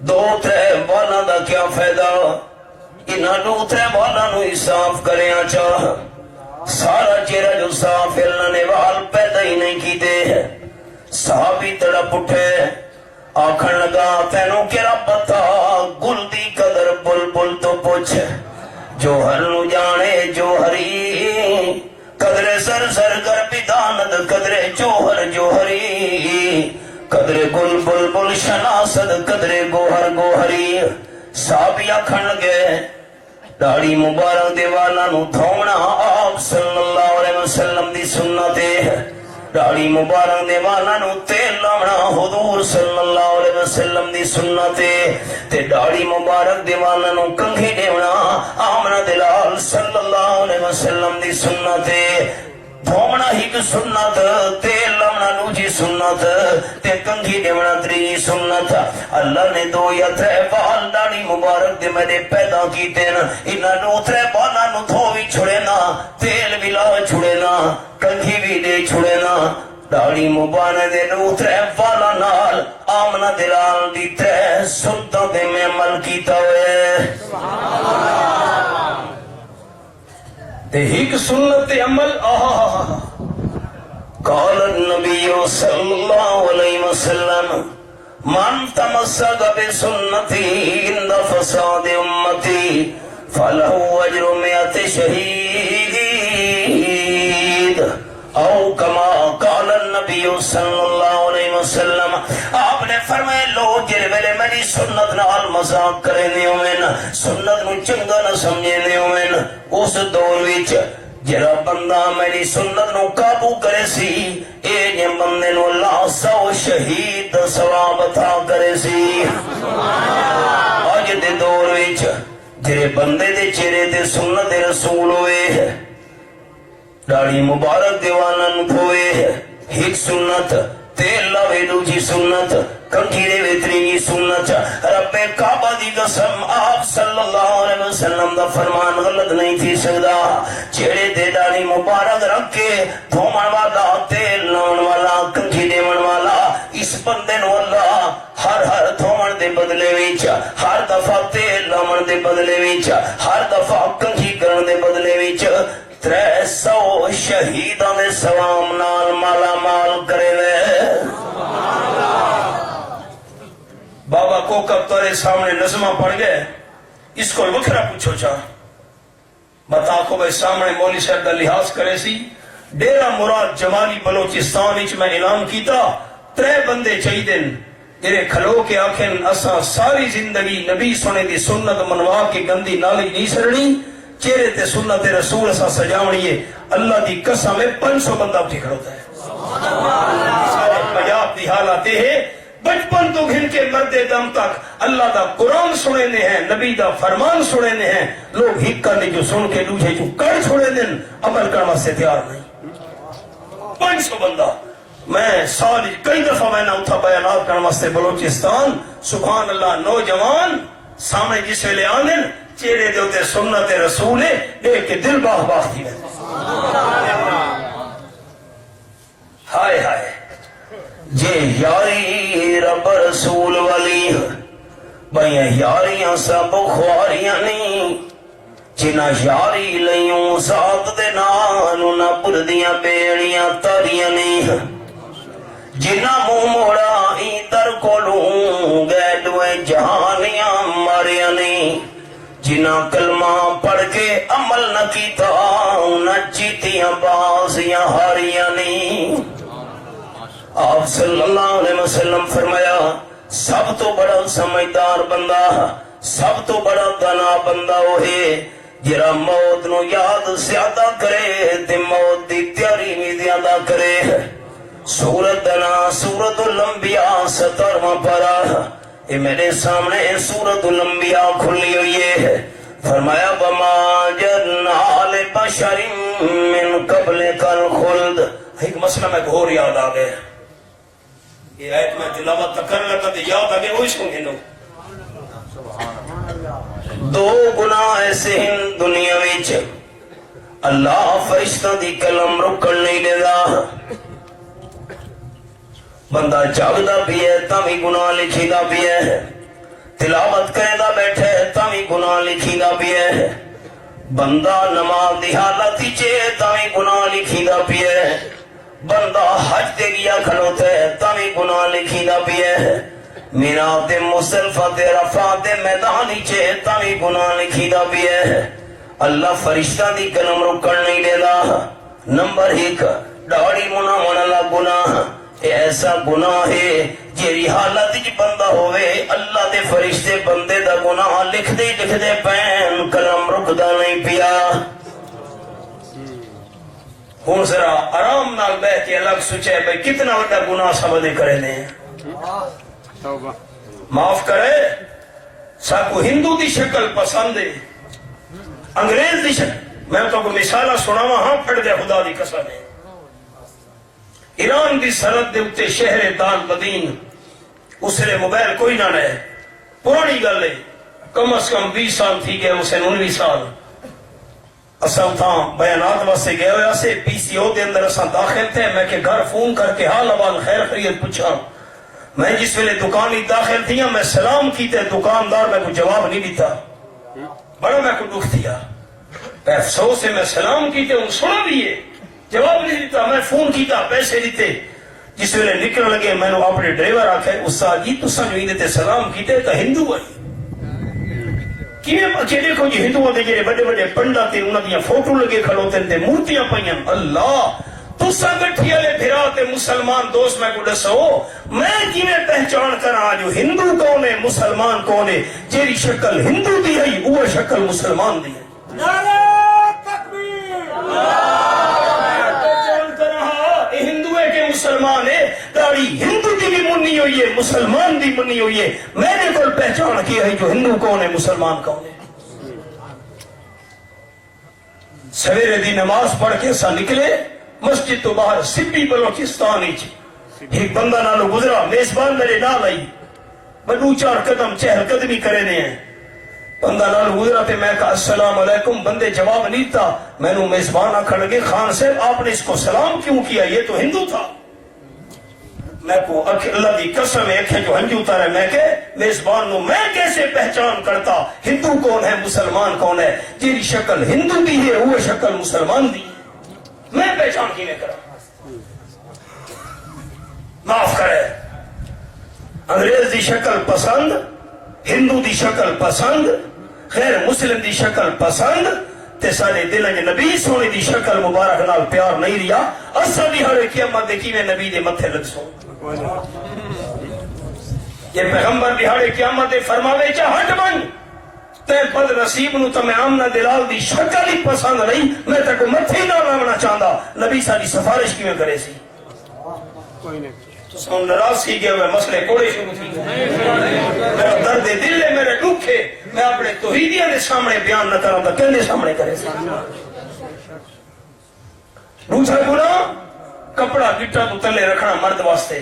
Speaker 2: 2-3 والاں دا کیا فائدہ انہاں 2-3 والاں نو صاف کریاں چاہ سارا چہرہ جو صاف اللہ نے وال پیدا ہی نہیں کیتے صحابی تڑپ اٹھے آکھن لگا تینوں کیا پتا گل دی قدر بلبل تو پوچھ جوہر نو جانے جوہری قدرے سر سر کر بداند قدرے جوہر جوہری قدرے گل بلبل شناسد قدرے گوہر گوہری صحابی آکھن لگے داڑھی مبارک دے والا نو دھونا آپ صلی اللہ علیہ وسلم دی سنت ہے داڑھی مبارک دے والا نو تیل لاونا حضور صلی اللہ علیہ وسلم دی سنت ہے تے داڑھی مبارک دے والا نو کنگھی دیونا آمنہ دلال صلی اللہ علیہ وسلم دی سنت ہے دھونا ہی کی سنت تیل لاونا نوجی سنت تے کنگھی دیونا تری سنت اللہ نے 2 یا 3 وال داڑھی مبارک دے میرے پیدا کیتے نا انہاں 2-3 والاں نو دھو بھی چھڑے نا تیل بھی لا چھڑے نا کنگھی بھی دے چھڑے نا داڑھی مبارک دے 2-3 والاں نال آمنہ دلال دی 3 سنتاں دے میں عمل کیتا ہوئے سبحان اللہ تے ایک سنت عمل قال النبی صلی اللہ علیہ وسلم من تمسک بسنتی عند فساد امتی فلہ اجر 100 شہید او کما قال النبی صلی اللہ علیہ وسلم آپ نے فرمائے لوگ جر ویلے میری سنت نال مذاق کرنے ہوئن سنت نو چنگا نہ سمجھنے ہوئن اس دور وچ جرا بندہ میری سنت نو قابو کرے سی اے جے بندے نو اللہ 100 شہید ثواب عطا کرے سی اج دے دور وچ جڑے بندے دے چہرے تے سنت رسول ہوئے داڑھی مبارک دیوانا نکھوئے ایک سنت تیل لاوے دوجی سنت کنکھیرے ویتری کی سنت رب کعبہ دی قسم آپ صلی اللہ علیہ وسلم دا فرمان غلط نہیں تھی سکدا چہرے دے داڑھی مبارک رکھ کے دھومن والا تیل لاؤن والا کنکھی دیون والا اس بندے نو اللہ ہر دھومن دے بدلے وچ ہر دفعہ تیل لاؤن دے بدلے وچ ہر دفعہ کنکھی کرن دے بدلے وچ 300 شہیداں دے ثواب نال مالا مال کرے لے بابا کوکب تارے سامنے نظمہ پڑھ گئے اس کو وکھرا پوچھو چاہ بتا کو بھائی سامنے مولی صاحب دا لحاظ کرے سی ڈیرہ مراد جمالی بلوچستان وچ میں اعلان کیتا 3 بندے چاہی دن جرے کھلو کے آکھن اساں ساری زندگی نبی سنے دی سنت منوا کے گندی نالی نہیں سرنی چہرے تے سنت رسول اساں سجاونی ہے اللہ دی قسم ہے 500 بندہ اٹھی کھڑوتا ہے سارے پنجاب دی حالات ہے بچپن تو گھن کے مرد دم تک اللہ دا قرآن سنے ہیں نبی دا فرمان سنے ہیں لوگ ہک کرنے جو سن کے دوجھے جو کر چھوڑے دن عمل کرنا سے تیار نہیں 500 بندہ میں سال کئی دفعہ میں نے اتھا بیانات کرنا سے بلوچستان سبحان اللہ نوجوان سامنے جس ویلے آنن چہرے دے ہوتے سنت رسول ہے دیکھ کے دل باہ باہ تھی ہائے ہائے جے یاری رب رسول والی بھائیاں یاریاں سب خواریاں نہیں جنہ یاری لیوں ذات دے نانو نہ پردیاں بیڑیاں تاریاں نہیں جنہ منہ موڑا ہی در کولوں گئے دوے جہانیاں ماریاں نہیں جنہ کلمہ پڑھ کے عمل نہ کیتا نہ جیتیاں بازیاں ہاریاں نہیں آپ صلی اللہ علیہ وسلم فرمایا سب تو بڑا سمجھدار بندہ سب تو بڑا دانا بندہ وہ ہے جرا موت نو یاد زیادہ کرے تے موت دی تیاری بھی زیادہ کرے سورت دنا سورت الانبیاء 17واں پارہ اے میرے سامنے سورت الانبیاء کھلی ہوئی ہے فرمایا وما جعلنا لبشر من قبلک الخلد ایک مسئلہ میں گھور یاد آ گئے یہ آیت میں تلاوت کر لگا تو یاد آگے وہی سنگے لو دو گناہ ایسے ہیں دنیا وچ اللہ فرشتہ دی قلم رکن نہیں دیتا. بندہ جاگدا بھی ہے تاں بھی گناہ لکھیدا بھی ہے, تلاوت کردا بیٹھے تاں بھی گناہ لکھیدا بھی ہے, بندہ نماز دی حالت وچ تاں بھی گناہ لکھیدا بھی ہے, بندہ حج تے گیا کھڑوتا ہے تاں بھی گناہ لکھیدا بھی ہے, میراث تے مصطفیٰ تے عرفات دے میدان وچ تاں بھی گناہ لکھیدا بھی ہے. اللہ فرشتہ دی قلم رکن نہیں دیتا. نمبر 1 داڑھی مناون والا گناہ یہ ایسا گناہ ہے جیری حالت وچ بندہ ہوئے اللہ دے فرشتے بندے دا گناہ لکھدے پین قلم رکدا نہیں پیا. ہن ذرا آرام نال بیٹھ کے الگ سوچے بھئی کتنا بڑا گناہ سبدے کرے نے.
Speaker 3: توبہ
Speaker 2: معاف کرے ساکو ہندو دی شکل پسند ہے, انگریز دی شکل. میں تو کو مثالہ سناواں ہاں پھڑ دے خدا دی قسم ہے. ایران دی سرحد دے اتے شہر دان بدین اسے موبائل کوئی نہ رہے, پرانی گل ہے, کم از کم 20 سال تھی گئے, اسے 19 سال. اساں تھا بیانات واسطے گئے ہوئے اسے پی سی او دے اندر اساں داخل تھے. میں کہ گھر فون کر کے حال احوال خیر خیریت پوچھا. میں جس ویلے دکان ہی داخل تھی میں سلام کیتے, دکاندار میں کو جواب نہیں دیتا. بڑا میں کو دکھ دیا, افسوس ہے. میں سلام کیتے ہوں سنا بھی ہے, جواب نہیں دیتا. میں فون کیتا, پیسے دیتے. جس ویلے نکل لگے میں نے اپنے ڈرائیور آکھے استاد جی تساں جو دیتے سلام کیتے تو ہندو ہے کیویں کہ دیکھو جی ہندوؤں دے جڑے بڑے بڑے پنڈا تے انہاں دیاں فوٹو لگے کھڑوتے تے مورتیاں پئیاں. اللہ تساں گٹھی والے بھرا تے مسلمان دوست میں کو دسو میں کیویں پہچان کراں جو ہندو کون ہے مسلمان کون ہے. جیری شکل ہندو دی ہے وہ شکل مسلمان دی ہے.
Speaker 4: نعرہ تکبیر
Speaker 2: ہندو ہے کہ مسلمان ہے, داڑھی ہندو کی بھی منی ہوئی ہے مسلمان بھی منی ہوئی ہے. میں نے کل پہچان کی ہے جو ہندو کون ہے مسلمان کون ہے. سویرے دی نماز پڑھ کے سا نکلے مسجد تو باہر سبی بلوچستان ایک بندہ نالو گزرا, میزبان میرے نال آئی, بڑو 4 قدم چہل قدمی کرے نے ہیں. بندہ نال گزرا تے میں کہا السلام علیکم, بندے جواب نہیں تھا. میں نے میزبان آکھن لگے خان صاحب آپ نے اس کو سلام کیوں کیا, یہ تو ہندو تھا. میں کو اللہ دی قسم ہے جو ہنجو اتارے. میں کہ میزبان نو میں کیسے پہچان کرتا ہندو کون ہے مسلمان کون ہے. جیری شکل ہندو دی ہے وہ شکل مسلمان دی ہے, میں پہچان کی نہیں کرا. معاف کرے, انگریز دی شکل پسند, ہندو دی شکل پسند, غیر مسلم دی شکل پسند, تے سارے دلیں جو نبی سونے دی شکل مبارک نال پیار نہیں رہا. اصل دی ہر قیامت دیکھی میں نبی دے متھے لگ سو. یہ پیغمبر دیہاڑے قیامت فرماوے چاہ ہٹ بن تے بد نصیب نو تو میں آمنہ دلال دی شکل ہی پسند نہیں, میں تک متھے نہ لاونا چاہتا. نبی ساری سفارش کی میں کرے سی.
Speaker 3: کوئی نہیں.
Speaker 2: تو سن ناراض کی گئے ہوئے مسئلے کوڑے شروع تھی. میرا درد دل ہے, میرے دکھ ہے, میں اپنے توحیدیاں دے سامنے بیان نہ کروں تو کہنے سامنے کرے سی. دوسرا گناہ کپڑا گٹا تو تلے رکھنا مرد واسطے.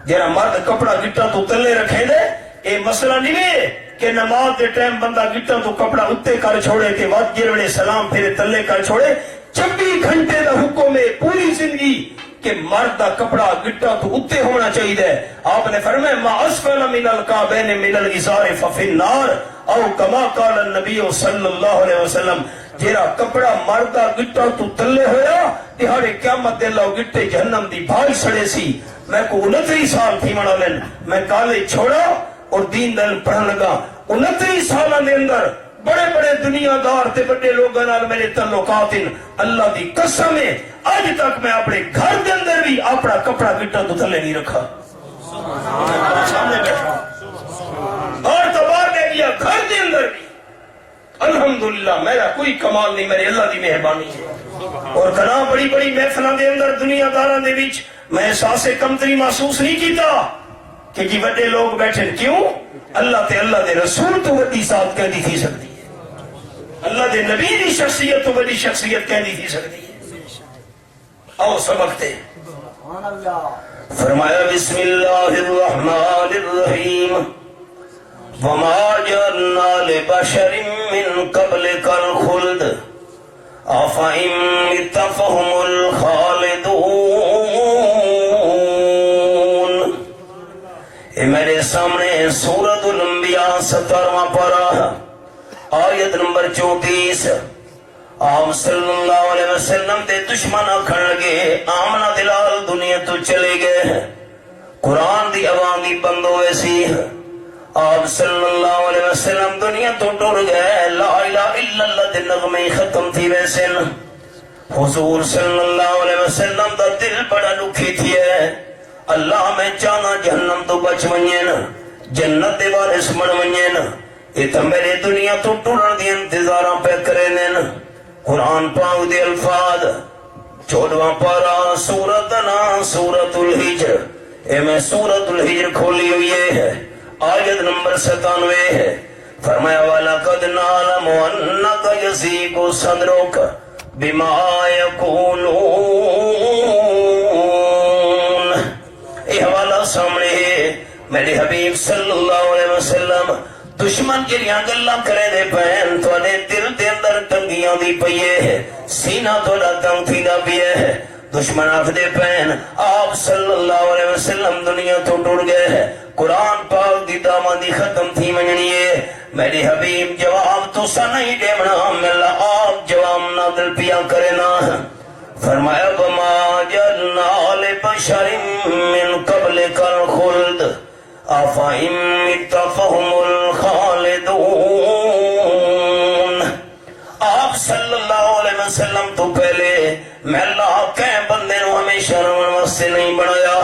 Speaker 2: جیرا مرد کپڑا گٹا تو تلے رکھے دے اے مسئلہ نہیں ہے کہ نماز دے ٹائم بندہ گٹا تو کپڑا اتے کر چھوڑے کہ وقت جیرے سلام پھر تلے کر چھوڑے. 24 گھنٹے دا حکم ہے پوری زندگی کہ مرد دا کپڑا گٹا تو اتے ہونا چاہیے. آپ نے فرمایا ما اسفل من الکعبین من الازار ففی النار او کما قال النبی صلی اللہ علیہ وسلم. جیرا کپڑا مرد دا گٹا تو تلے ہویا تہاڑے قیامت دے لو گٹے جہنم دی بھائی سڑے سی. میں کو 29 سال تھی منا لین, میں کالج چھوڑا اور دین دل پڑھن لگا. 29 سالوں دے اندر بڑے بڑے دنیا دار تے بڑے لوگوں نال میرے تعلقات ہیں. اللہ دی قسم ہے آج تک میں اپنے گھر دے اندر بھی اپنا کپڑا گٹا تو تھلے نہیں رکھا. سامنے بیٹھا اور تبار دے گیا گھر دے اندر بھی. الحمدللہ میرا کوئی کمال نہیں, میرے اللہ دی مہربانی ہے. اور کنا بڑی بڑی محفلاں دے اندر دنیا داراں دے وچ میں احساس کمتری محسوس نہیں کیتا کہ جی بڑے لوگ بیٹھے. کیوں؟ اللہ تے اللہ دے رسول تو بڑی ذات کہندی تھی سکتی ہے, اللہ دے نبی دی شخصیت تو بڑی شخصیت کہندی تھی سکتی ہے. آؤ سبقتے. فرمایا بسم اللہ الرحمن الرحیم وما جعلنا لبشر من قبلك الخلد افإن مت فهم الخالدون. یہ میرے سامنے سورۃ الانبیاء 17واں پارہ آیت نمبر 34. آپ صلی اللہ علیہ وسلم دے دشمن آکھن لگے آمنہ دلال دنیا تو چلے گئے. قرآن دی آواز دی بند ہوئے سی. آپ صلی اللہ علیہ وسلم دنیا تو ٹر گئے. لا الہ الا اللہ دے نغمے ختم تھی ویسے. حضور صلی اللہ علیہ وسلم دا دل بڑا دکھی تھی ہے. اللہ میں چاہنا جہنم تو بچ ونجن جنت دے وارث بن ونجن. یہ تو میرے دنیا تو ٹرن دی انتظاراں پہ کرے نین. قرآن پاک دے الفاظ 14واں پارہ سورۃ سورۃ الحجر. اے میں سورۃ الحجر کھولی ہوئی ہے آیت نمبر 97 ہے. فرمایا وَلَقَدْ نَعْلَمُ أَنَّكَ يَضِيقُ صَدْرُكَ بِمَا يَقُولُونَ. یہ حوالہ سامنے ہے. میرے حبیب صلی اللہ علیہ وسلم دشمن جڑیاں گلاں کرے دے پین تواڈے دل دے اندر تنگیاں دی پئی ہے. سینہ تواڈا تنگ تھیندا پیا ہے. دشمن آکھدے پین آپ صلی اللہ علیہ وسلم دنیا تو ٹر گئے ہیں. قرآن پاک دی داماندی ختم تھی منجنی ہے. میرے حبیب جواب تو سا نہیں دیمنا ملا آپ جواب نادل پیا کرنا. فرمایا وما جعلنا لبشر من قبلک الخلد افإن مت فهم الخالدون. آپ صلی اللہ علیہ وسلم تو پہلے میں اللہ کے بندے نو ہمیشہ رہن واسطے نہیں بنایا.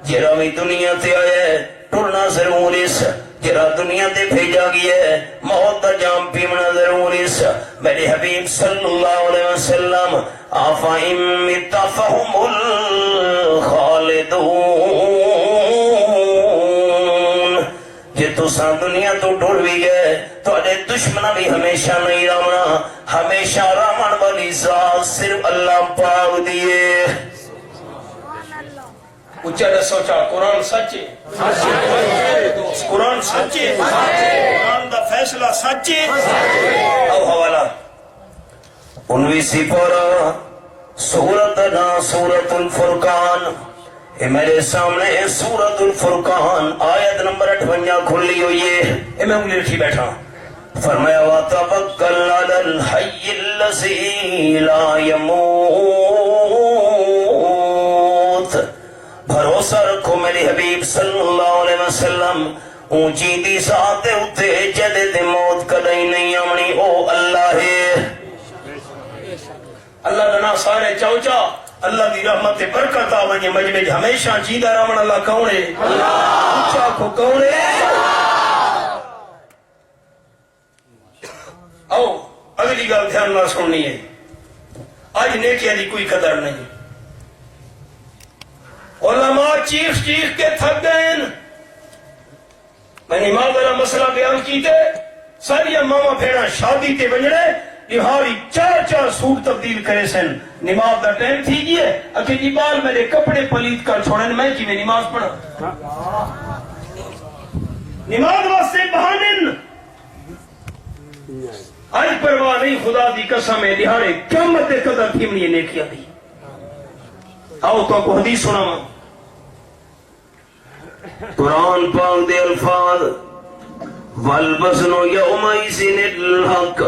Speaker 2: جرا بھی دنیا تے آئے ٹرنا ضرور اس. جرا دنیا تے بھیجا گیا ہے موت دا جام پیمنا ضرور اس. میرے حبیب صلی اللہ علیہ وسلم افإن مت فهم الخالدون. جے تساں دنیا تو ٹر بھی گئے تواڈے دشمن بھی ہمیشہ نہیں رہنا. ہمیشہ رہن والی ذات صرف اللہ پاک دیے. اچھا سوچا قرآن سچے
Speaker 1: قرآن سچے قرآن دا فیصلہ سچے.
Speaker 2: او حوالہ 19 پارہ سورۃ الفرقان. یہ میرے سامنے سورۃ الفرقان آیت نمبر 58 کھلی ہوئی ہے. یہ میں انگلی رکھی بیٹھا. فرمایا وَتَوَكَّلْ عَلَى الْحَيِّ الَّذِي لَا يَمُوتُ. بھروسہ رکھو میرے حبیب صلی اللہ علیہ وسلم اونچی دی ذات اتے جدے تے موت کدی نہیں آمنی. او اللہ ہے.
Speaker 1: اللہ کا نام سارے چاوچا اللہ دی رحمت برکت آویں مجمع ہمیشہ جیندہ رہن. اللہ کون ہے؟ اللہ کو کون ہے؟ آؤ اگلی گل دھیان نہ سننی ہے. آج نیکیاں دی کوئی قدر نہیں. علماء چیخ کے تھک گئے. میں نے ماں ذرا مسئلہ بیان کیتے ساری ماما بھیڑا شادی تے بنجڑے لہاری 4 سوٹ تبدیل کرے سن. نماز دا ٹائم تھی گئے اکھے جی بال میرے کپڑے پلیت کر چھوڑن میں کی میں نماز پڑھا. نماز واسطے بہانے آج پرواہ نہیں. خدا دی قسم ہے دہاڑے قیامت قدر تھیمنی نیکیاں دی. آؤ تو کو حدیث سناواں.
Speaker 2: قرآن پاک دے الفاظ والوزن یومئذ الحق.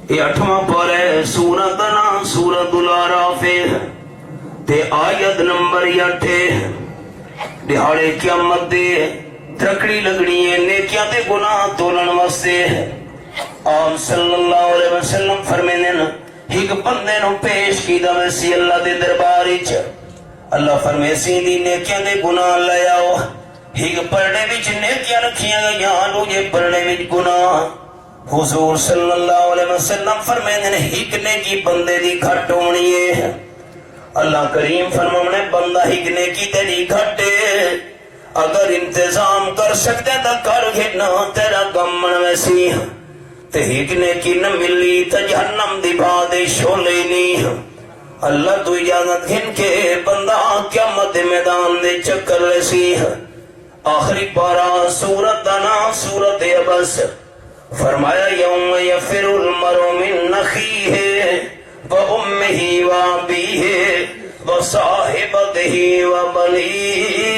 Speaker 2: یہ 8واں پارہ ہے سورۃ الاعراف تے آیت نمبر 8. دہاڑے قیامت دے ترکڑی لگنی ہے نیکیاں تے گناہ تولن واسطے. آپ صلی اللہ علیہ وسلم فرمیندے ایک بندے نو پیش کیتا ویسی اللہ دے دربار وچ. اللہ فرمیسی دی نیکیاں دے گناہ لے آؤ. ایک پرڑے وچ نیکیاں رکھیاں گئیاں دوجے پرڑے وچ گناہ. حضور صلی اللہ علیہ وسلم فرمیندے ایک نیکی بندے دی گھٹ ہونی ہے. اللہ کریم فرمانے بندہ ایک نیکی تیری گھٹے اگر انتظام کر سکتے تو کر گھنا تیرا گمن ویسی. تے ایک نیکی نہ ملی تو جہنم دی بادے شولے نہیں. اللہ تو اجازت گھن کے بندہ قیامت میدان دے چکر لیسی. آخری پارا سورت دانا سورت ابس فرمایا یوم یفر المرء من اخیہ و امہ و ابیہ و صاحبتہ و بنیہ.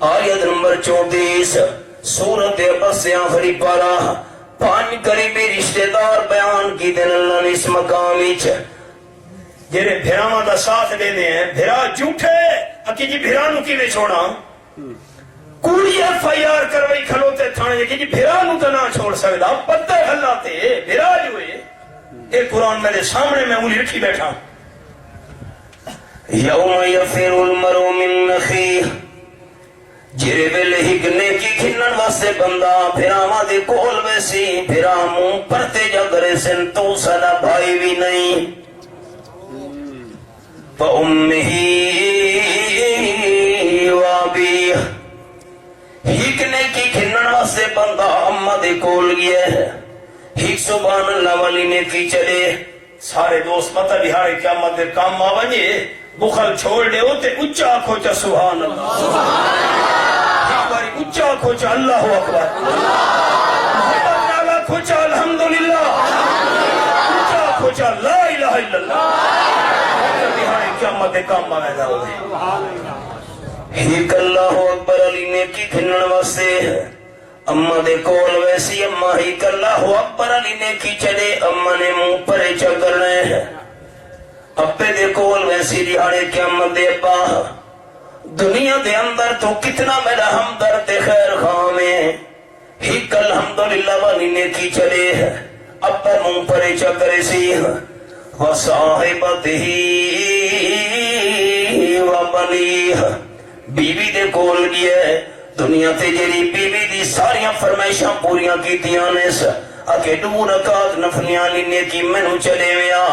Speaker 2: آیت نمبر 34 سورت ابس سے آخری پارا. 5 قریبی رشتہ دار بیان کی دن اللہ نے اس مقامی
Speaker 1: جیرے بھیراواں دا ساتھ دے دے ہیں بھیرا جھوٹے اکی جی بھیرا نو کی میں چھوڑا کوڑی ایف آئی آر کروائی کھلوتے تھانے کہ جی بھیرا نو تو نہ چھوڑ سکتا پتہ ہلاتے بھیرا جو ہے ایک قرآن میرے سامنے میں انگلی رکھی بیٹھا.
Speaker 2: یوم یفر المرء من اخیہ جرے ویلے ہک نیکی کھنن واسطے بندہ بھیراواں دے کول ویسی بھیرا منہ پرتے جا کرے سن تو سدا بھائی بھی نہیں. فَأُمِّهِ وَابِيهِ ہک نیکی کھنن واسطے بندہ اماں دے کول گیا ہے. ہک سبحان اللہ والی نیکی چلے
Speaker 1: سارے دوست مطا بہارے قیامت دے کام آوانجے بخل چھوڑ دے ہوتے اچھا آنکھو چا سبحان اللہ ایک باری اچھا آنکھو چا اللہ اکبر محبت نالا آنکھو چا الحمدللہ اچھا آنکھو چا لا الہ الا اللہ بہارے قیامت دے کام آوانجے ہوئے.
Speaker 2: ہک اللہ اکبر علی نیکی کھنن واسطے اماں دے کول ویسی اماں ہک اللہ اکبر علی نیکی چلے اماں نے منہ پرے چکر رہے ہیں. اپے دے کول ویسی دیہاڑے قیامت دے ابا دنیا دے اندر تو کتنا میرا ہمدرد خیر خواہ میں ہک الحمدللہ والی نیکی چلے ابا منہ پرے چکرے سی وصاحبتہ وبنیہ بیوی دے کول گیا دنیا تے جری بیوی دی ساریاں فرمائشاں پوریاں کیتیاں نے اکے 2 رکعت نفلیاں نیکی مینوں چلے ویا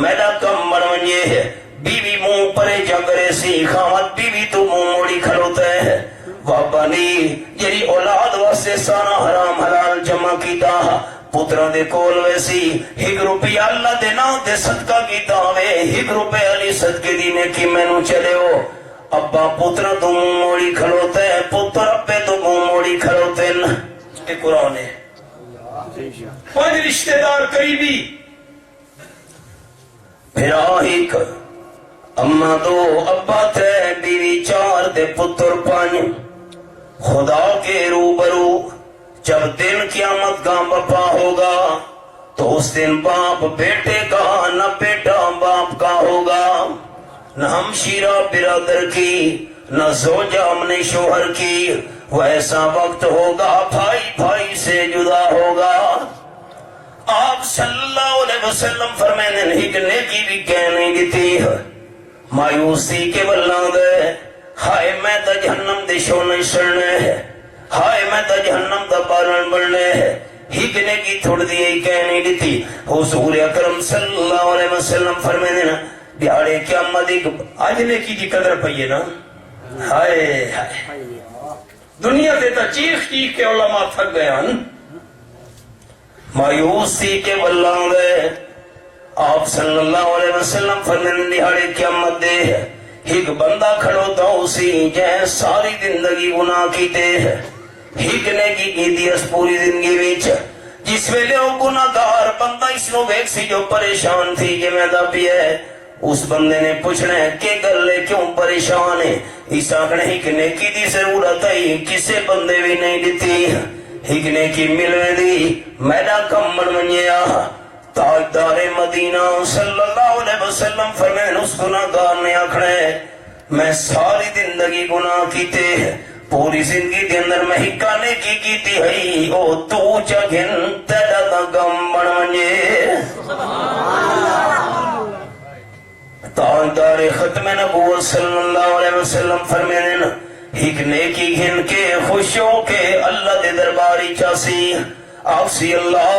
Speaker 2: میرا کم بنونجے ہے. بیوی منہ پرے چکرے سی خامت بیوی تو منہ موڑی کھڑوتا ہے. وابنی جری اولاد واسطے سارا حرام حلال جمع کیتا پتران دے کول ویسی 1 روپیہ اللہ دے نام دے صدقہ کیتا ہوئے 1 روپیہ علی صدقے دی نیکی مینوں چلے ہو. ابا پترا تو منہ موڑی کھڑوتا ہے پتر ابے تو منہ موڑی کھڑوتے ہیں.
Speaker 1: یہ قرآن ہے. 5 رشتہ دار قریبی
Speaker 2: بھرا ہک اماں 2 ابا 3 بیوی 4 دے پتر 5 خدا کے روبرو جب دن قیامت کا بپا ہوگا تو اس دن باپ بیٹے کا نہ بیٹا باپ کا ہوگا نہ ہمشیرہ برادر کی نہ زوجہ اپنے شوہر کی. وہ ایسا وقت ہوگا بھائی بھائی سے جدا ہوگا. آپ صلی اللہ علیہ وسلم فرمائے ہک نیکی بھی کہنے دیتی مایوسی کے بلند ہے ہائے میں تا جہنم دے شونے سڑنے ہے ہائے میں تا جہنم دا پالن بڑھنے ہے. ہک نیکی تھوڑ دیئے کہنے دیتی حضور اکرم صلی اللہ علیہ وسلم فرمائے دیہاڑے قیامت ایک
Speaker 1: آج نیکی کی قدر پئیے نا. ہائے ہائے دنیا تے تا چیخ چیخ کے علماء تھک گئے ہیں.
Speaker 2: مایوسی کے بلان دے آپ صلی اللہ علیہ وسلم فرمائے دیہاڑے قیامت دے ایک بندہ کھڑوتا اسی جائے ساری زندگی گناہ کیتے ہک نیکی کی اس پوری زندگی وچ جس ویلے وہ گناہگار بندہ اس نو ویکھ سی جو پریشان تھی کہ میں دا پیے اس بندے نے پوچھنا ہے کہ گلے کیوں پریشان ہے. اس آنکھنے ہک نیکی دی ضرورت ہے کسے بندے بھی نہیں دیتی ہک نیکی ملوے دی میرا کم بنونیا. تاجدار مدینہ صلی اللہ علیہ وسلم فرمائے اس گناہگار نے آکھنے میں ساری زندگی گناہ کیتے پوری زندگی دے اندر میں ہکا نیکی کیتی ہے او تو چگن تیرا دا کم بنونجے. تاجدار ختم نبوت صلی اللہ علیہ وسلم فرمائے ہک نیکی گھن کے خوش ہو کے اللہ دے درباری چاسی آفسی اللہ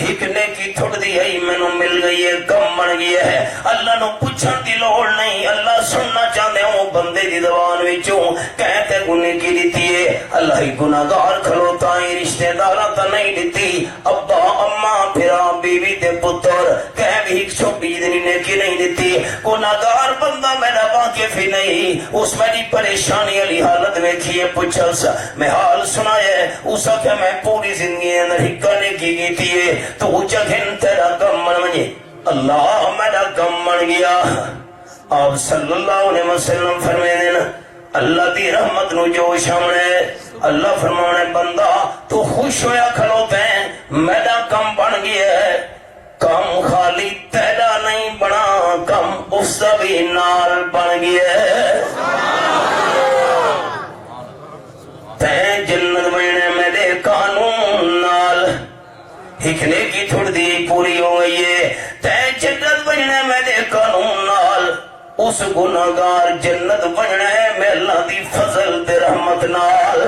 Speaker 2: ہک نیکی تھوڑ دی ہے میں نو مل گئی ہے کم بن گیا ہے. اللہ نو پوچھن دی لوڑ نہیں اللہ سننا چاہتے ہوں بندے دی زبان وچوں کہتے گنے کی دیتی ہے اللہ ہی گناہگار کھلوتا ہے رشتہ داراں تا نہیں دیتی ابا اماں پھرا بیوی تے پتر کہہ بھی ایک چھوٹی دنی نیکی نہیں دیتی. گناہگار بندہ میرا واقف ہی نہیں گئی اس میری پریشانی والی حالت ویکھیے پوچھا سا میں حال سنایا اس کہ میں پوری زندگی اندر ہکانے کی گیتی ہے تو جگن تیرا غم بن منجے اللہ میرا غم بن گیا آپ صلی اللہ علیہ وسلم فرمائے نا اللہ دی رحمت نو جوش آمنے اللہ فرمانے بندہ تو خوش ہویا کھلوتے ہیں میرا کم بن گیا ہے کم خالی تیرا نہیں بنا کم اس دا بھی نال بن گیا ہے تین جنت بننے میرے قانون نال ہکنے کی تھوڑ دی پوری ہو گئی ہے تین جنت بننے میرے قانون نال اس گناہگار جنت بننا ہے میں اللہ دی فضل دے رحمت نال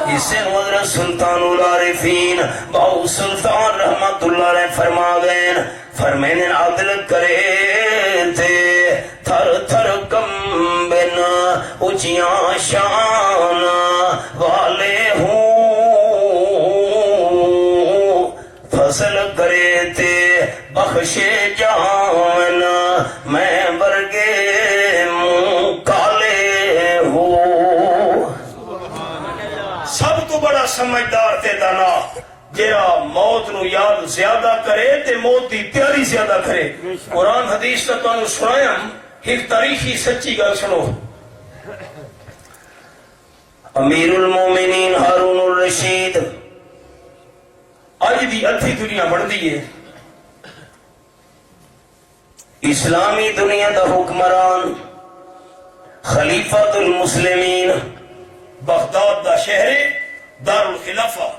Speaker 2: اسے حضرت سلطان العارفین باو سلطان رحمت اللہ علیہ فرما گئے فرمائیں عدل کرے تھے تھر تھر کمبن اچیاں شان والے ہوں فصل کرے تھے بخشے جان میں برگے منہ کالے ہوں
Speaker 1: سب تو بڑا سمجھدار تے دانا جیرا موت نو یاد زیادہ کرے تے موت دی تیاری زیادہ کرے قرآن حدیث کا تو سنایا ایک تاریخی سچی گل سنو
Speaker 2: امیر المومنین ہارون الرشید
Speaker 1: اج دی ادھی دنیا بن دی ہے
Speaker 2: اسلامی دنیا دا حکمران خلیفۃ المسلمین
Speaker 1: بغداد دا شہر دار الخلافہ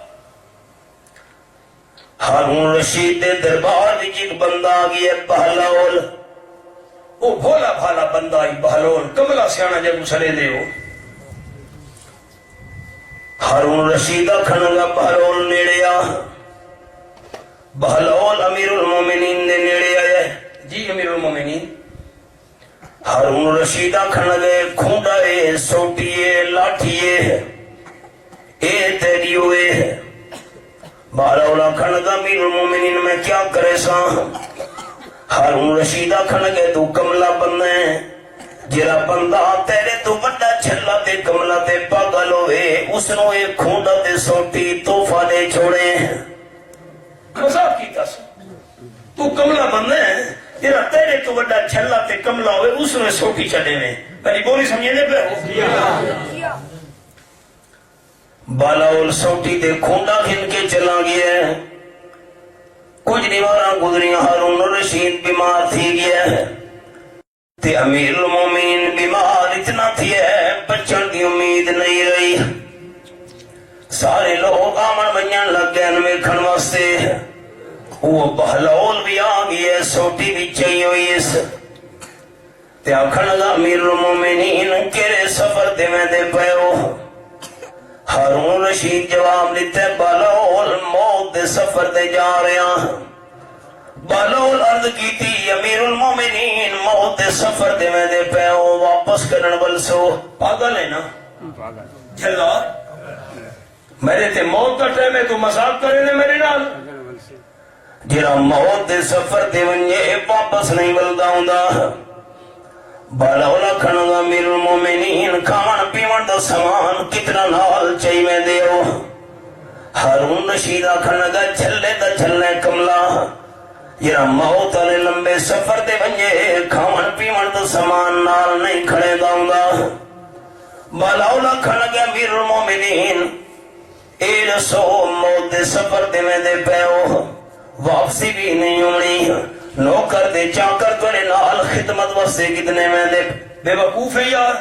Speaker 2: ہارون رشید دے دربار وچ ایک بندہ آ گیا بہلول
Speaker 1: وہ بھولا بھالا بندہ ہی بہلول کملا سیانا جب اسرے دے ہو
Speaker 2: ہارون رشید کھنگا بہلول نیڑے آ بہلول امیر المومنین دے نیڑے آیا
Speaker 1: جی امیر المومنین
Speaker 2: ہارون رشید کھنگے کھونڈائے سوٹیے لاٹھیے اے تیری ہوئے بہلول کھنگا امیر المومنین میں کیا کرے سا ہارون رشید کھنگے تو کملا بندے جرا بندہ تیرے تو بڑا چھلا تے کملا تے پاگل ہوئے اس نو ایک کھونڈا تے سوٹی توفہ دے چھوڑے
Speaker 1: مذاق کی تس تو کملا بندے جرا تیرے تو بڑا چھلا تے کملا ہوئے اس نے سوٹی چڑے میں پہلی بولی سمجھے دے پہ
Speaker 2: بہلول سوٹی تے کھونڈا کھن کے چلا گیا ہے کچھ دیواراں گزریاں ہارون رشید بیمار تھی گیا ہے تے امیر المومنین بیمار اتنا تھی ہے بچن دی امید نہیں رہی سارے لوگ آمن بنیاں لگ گئے انوے کھن واسطے وہ بہلول بھی آ گئے سوٹی بھی چاہیے ہوئی اس تے آکھن لگا امیر المومنین کیرے سفر دے میں دے پیو ہارون رشید جواب دیتے بہلول موت دے سفر دے جا رہے ہیں بہلول عرض کی تھی امیر المومنین موت دے سفر دے میں دے پیو واپس کرن بلسو
Speaker 1: پاگل ہے نا جھلا میرے تے موت کا ٹائم ہے تو مذاق کرے نے میرے نال
Speaker 2: جرا موت دے سفر دے ونجے واپس نہیں بلدا ہوندا بہلول کھنگا امیر المومنین کھان پیون دا سامان کتنا نال چاہی میں دیو ہارون رشید کھنگا چھلے دا چھلے کملا جرا موت علی لمبے سفر دے ونجے کھان پیون دا سامان نال نہیں کھڑے داؤں گا بہلول کھنگا امیر المومنین اے رسو موت دے سفر دے میں دے پیو واپسی بھی نہیں ہونی نوکر دے چاکر تورے نال خدمت واسطے کتنے میں دے
Speaker 1: بے وقوف ہے یار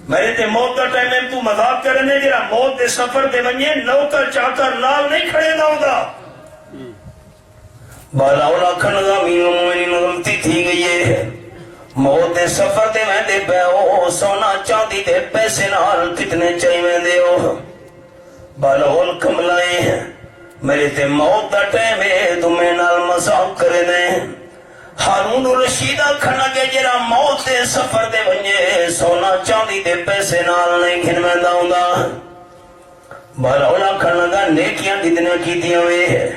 Speaker 1: میرے تے موت کا ٹائم ہے تو مذاق کرنے جرا موت دے سفر دے ونجے نوکر چاکر نال نہیں کھڑے نہ ہوگا
Speaker 2: بہلول کھنگا امیر المومنین غلطی تھی گئی ہے موت دے سفر دے میں دے پیو سونا چاندی دے پیسے نال کتنے چاہی میں دے ہو بہلول کملائے ہیں میرے تے موت دا ٹائم ہے تمہیں نال مذاق کرے دیں ہارون رشید کھنا کے جرا موت دے سفر دے ونجے سونا چاندی دے پیسے نال نہیں گھن میں داؤں گا بہلول کھنا گا نیکیاں کتنے کی دیا ہوئے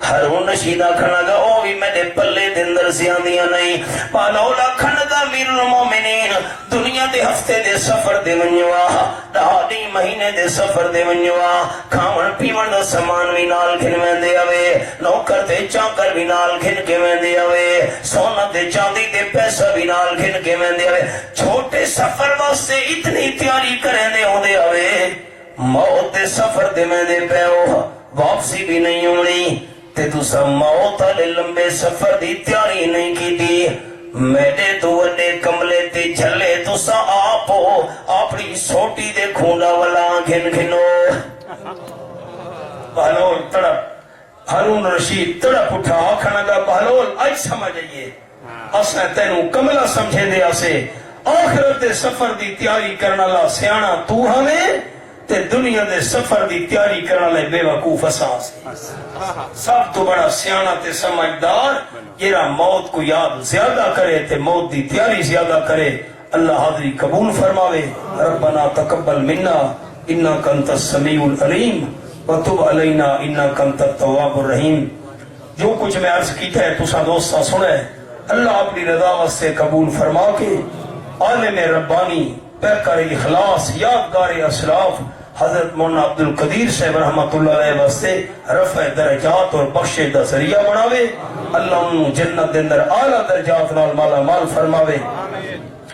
Speaker 2: ہارون رشید آکھن لگا او بھی میرے پلے دے اندر زیادیاں نہیں پالولا آکھن لگا امیر المومنین دنیا دے ہفتے دے سفر دے ونجوا دہاڑی مہینے دے سفر دے ونجوا کھاون پیون دا سامان بھی نال گھن ویندے آوے نوکر تے چاکر بھی نال گھن کے ویندے آوے سونا تے چاندی دے پیسہ بھی نال گھن کے ویندے آوے چھوٹے سفر واسطے اتنی تیاری کریں دے ہوندے آوے موت دے سفر دے ویندے پیو واپسی بھی نہیں ہونی تے تسا موت والے لمبے سفر دی تیاری نہیں کی دی میرے تو وڈے کملے تے جھلے تسا آپ اپنی سوٹی دے کھونڈا والا گھن گھنو بہلول تڑپ ہارون رشید تڑپ اٹھا آکھن لگا بہلول اج سمجھ آئیے اساں تینوں کملا سمجھے دے آسے آخرت دے سفر دی تیاری کرنا لا سیانا تو ہمیں تے دنیا دے سفر دی تیاری کرنا لے بے وقوف اساں سے سب تو بڑا سیانا تے سمجھدار جیرا موت کو یاد زیادہ کرے تے موت دی تیاری زیادہ کرے اللہ حاضری قبول فرماوے ربنا تقبل منا انک انت السمیع العلیم وتب علینا انک انت التواب الرحیم جو کچھ میں عرض کیتا ہے تسا دوستاں سنے اللہ اپنی رضا واسطے قبول فرما کے عالم ربانی پیکر اخلاص یادگار اسلاف حضرت مولانا عبد القدیر صاحب رحمت اللہ علیہ واسطے رفع درجات اور بخشش دا ذریعہ بناوے اللہ انہوں جنت دے اندر اعلیٰ درجات نال مالا مال فرماوے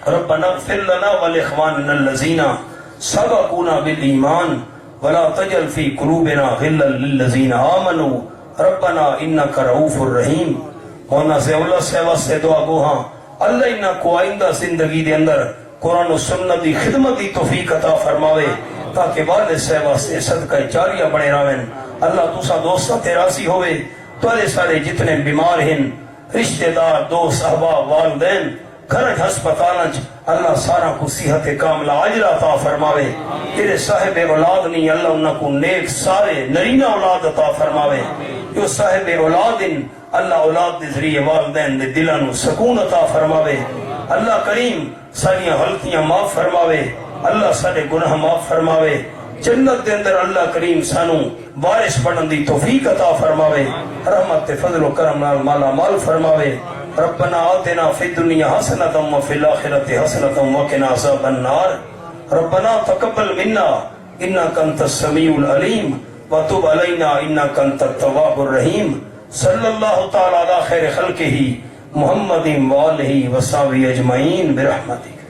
Speaker 2: ربنا اغفر لنا ولاخواننا الذین سبقونا بالایمان ولا تجعل فی قلوبنا غلا للذین آمنوا ربنا انک رؤوف الرحیم مولانا ضیاء اللہ صاحب واسطے دعا گو ہاں اللہ انہاں کو آئندہ زندگی دے اندر قرآن و سنت دی خدمت دی توفیق عطا فرماوے تاکہ والد صاحب واسطے صدقہ جاریہ بنے راویں اللہ تسا دوستاں تے راضی ہوئے تولے سارے جتنے بیمار ہیں رشتہ دار دوست احباب والدین گھرج ہسپتالج اللہ سارا کو صحت کاملہ عاجلہ عطا فرماوے تیرے صاحب اولاد نہیں اللہ انہاں کو نیک سارے نرینہ اولاد عطا فرماوے جو صاحب اولاد ہیں اللہ اولاد دے ذریعے والدین دے دلانو سکون عطا فرماوے اللہ کریم ساریاں غلطیاں معاف فرماوے اللہ سارے گناہ معاف فرماوے جنت دے اندر اللہ کریم سانو بارش پڑھن دی توفیق عطا فرماوے رحمت فضل و کرم نال مالا مال فرماوے ربنا آتنا فی الدنیا حسنۃ وفی الآخرۃ حسنۃ وقنا عذاب النار ربنا تقبل منا انک انت السمیع العلیم وتب علینا انک انت التواب الرحیم صلی اللہ تعالی علی خیر خلقہ محمد وآلہ وصحبہ اجمعین برحمتک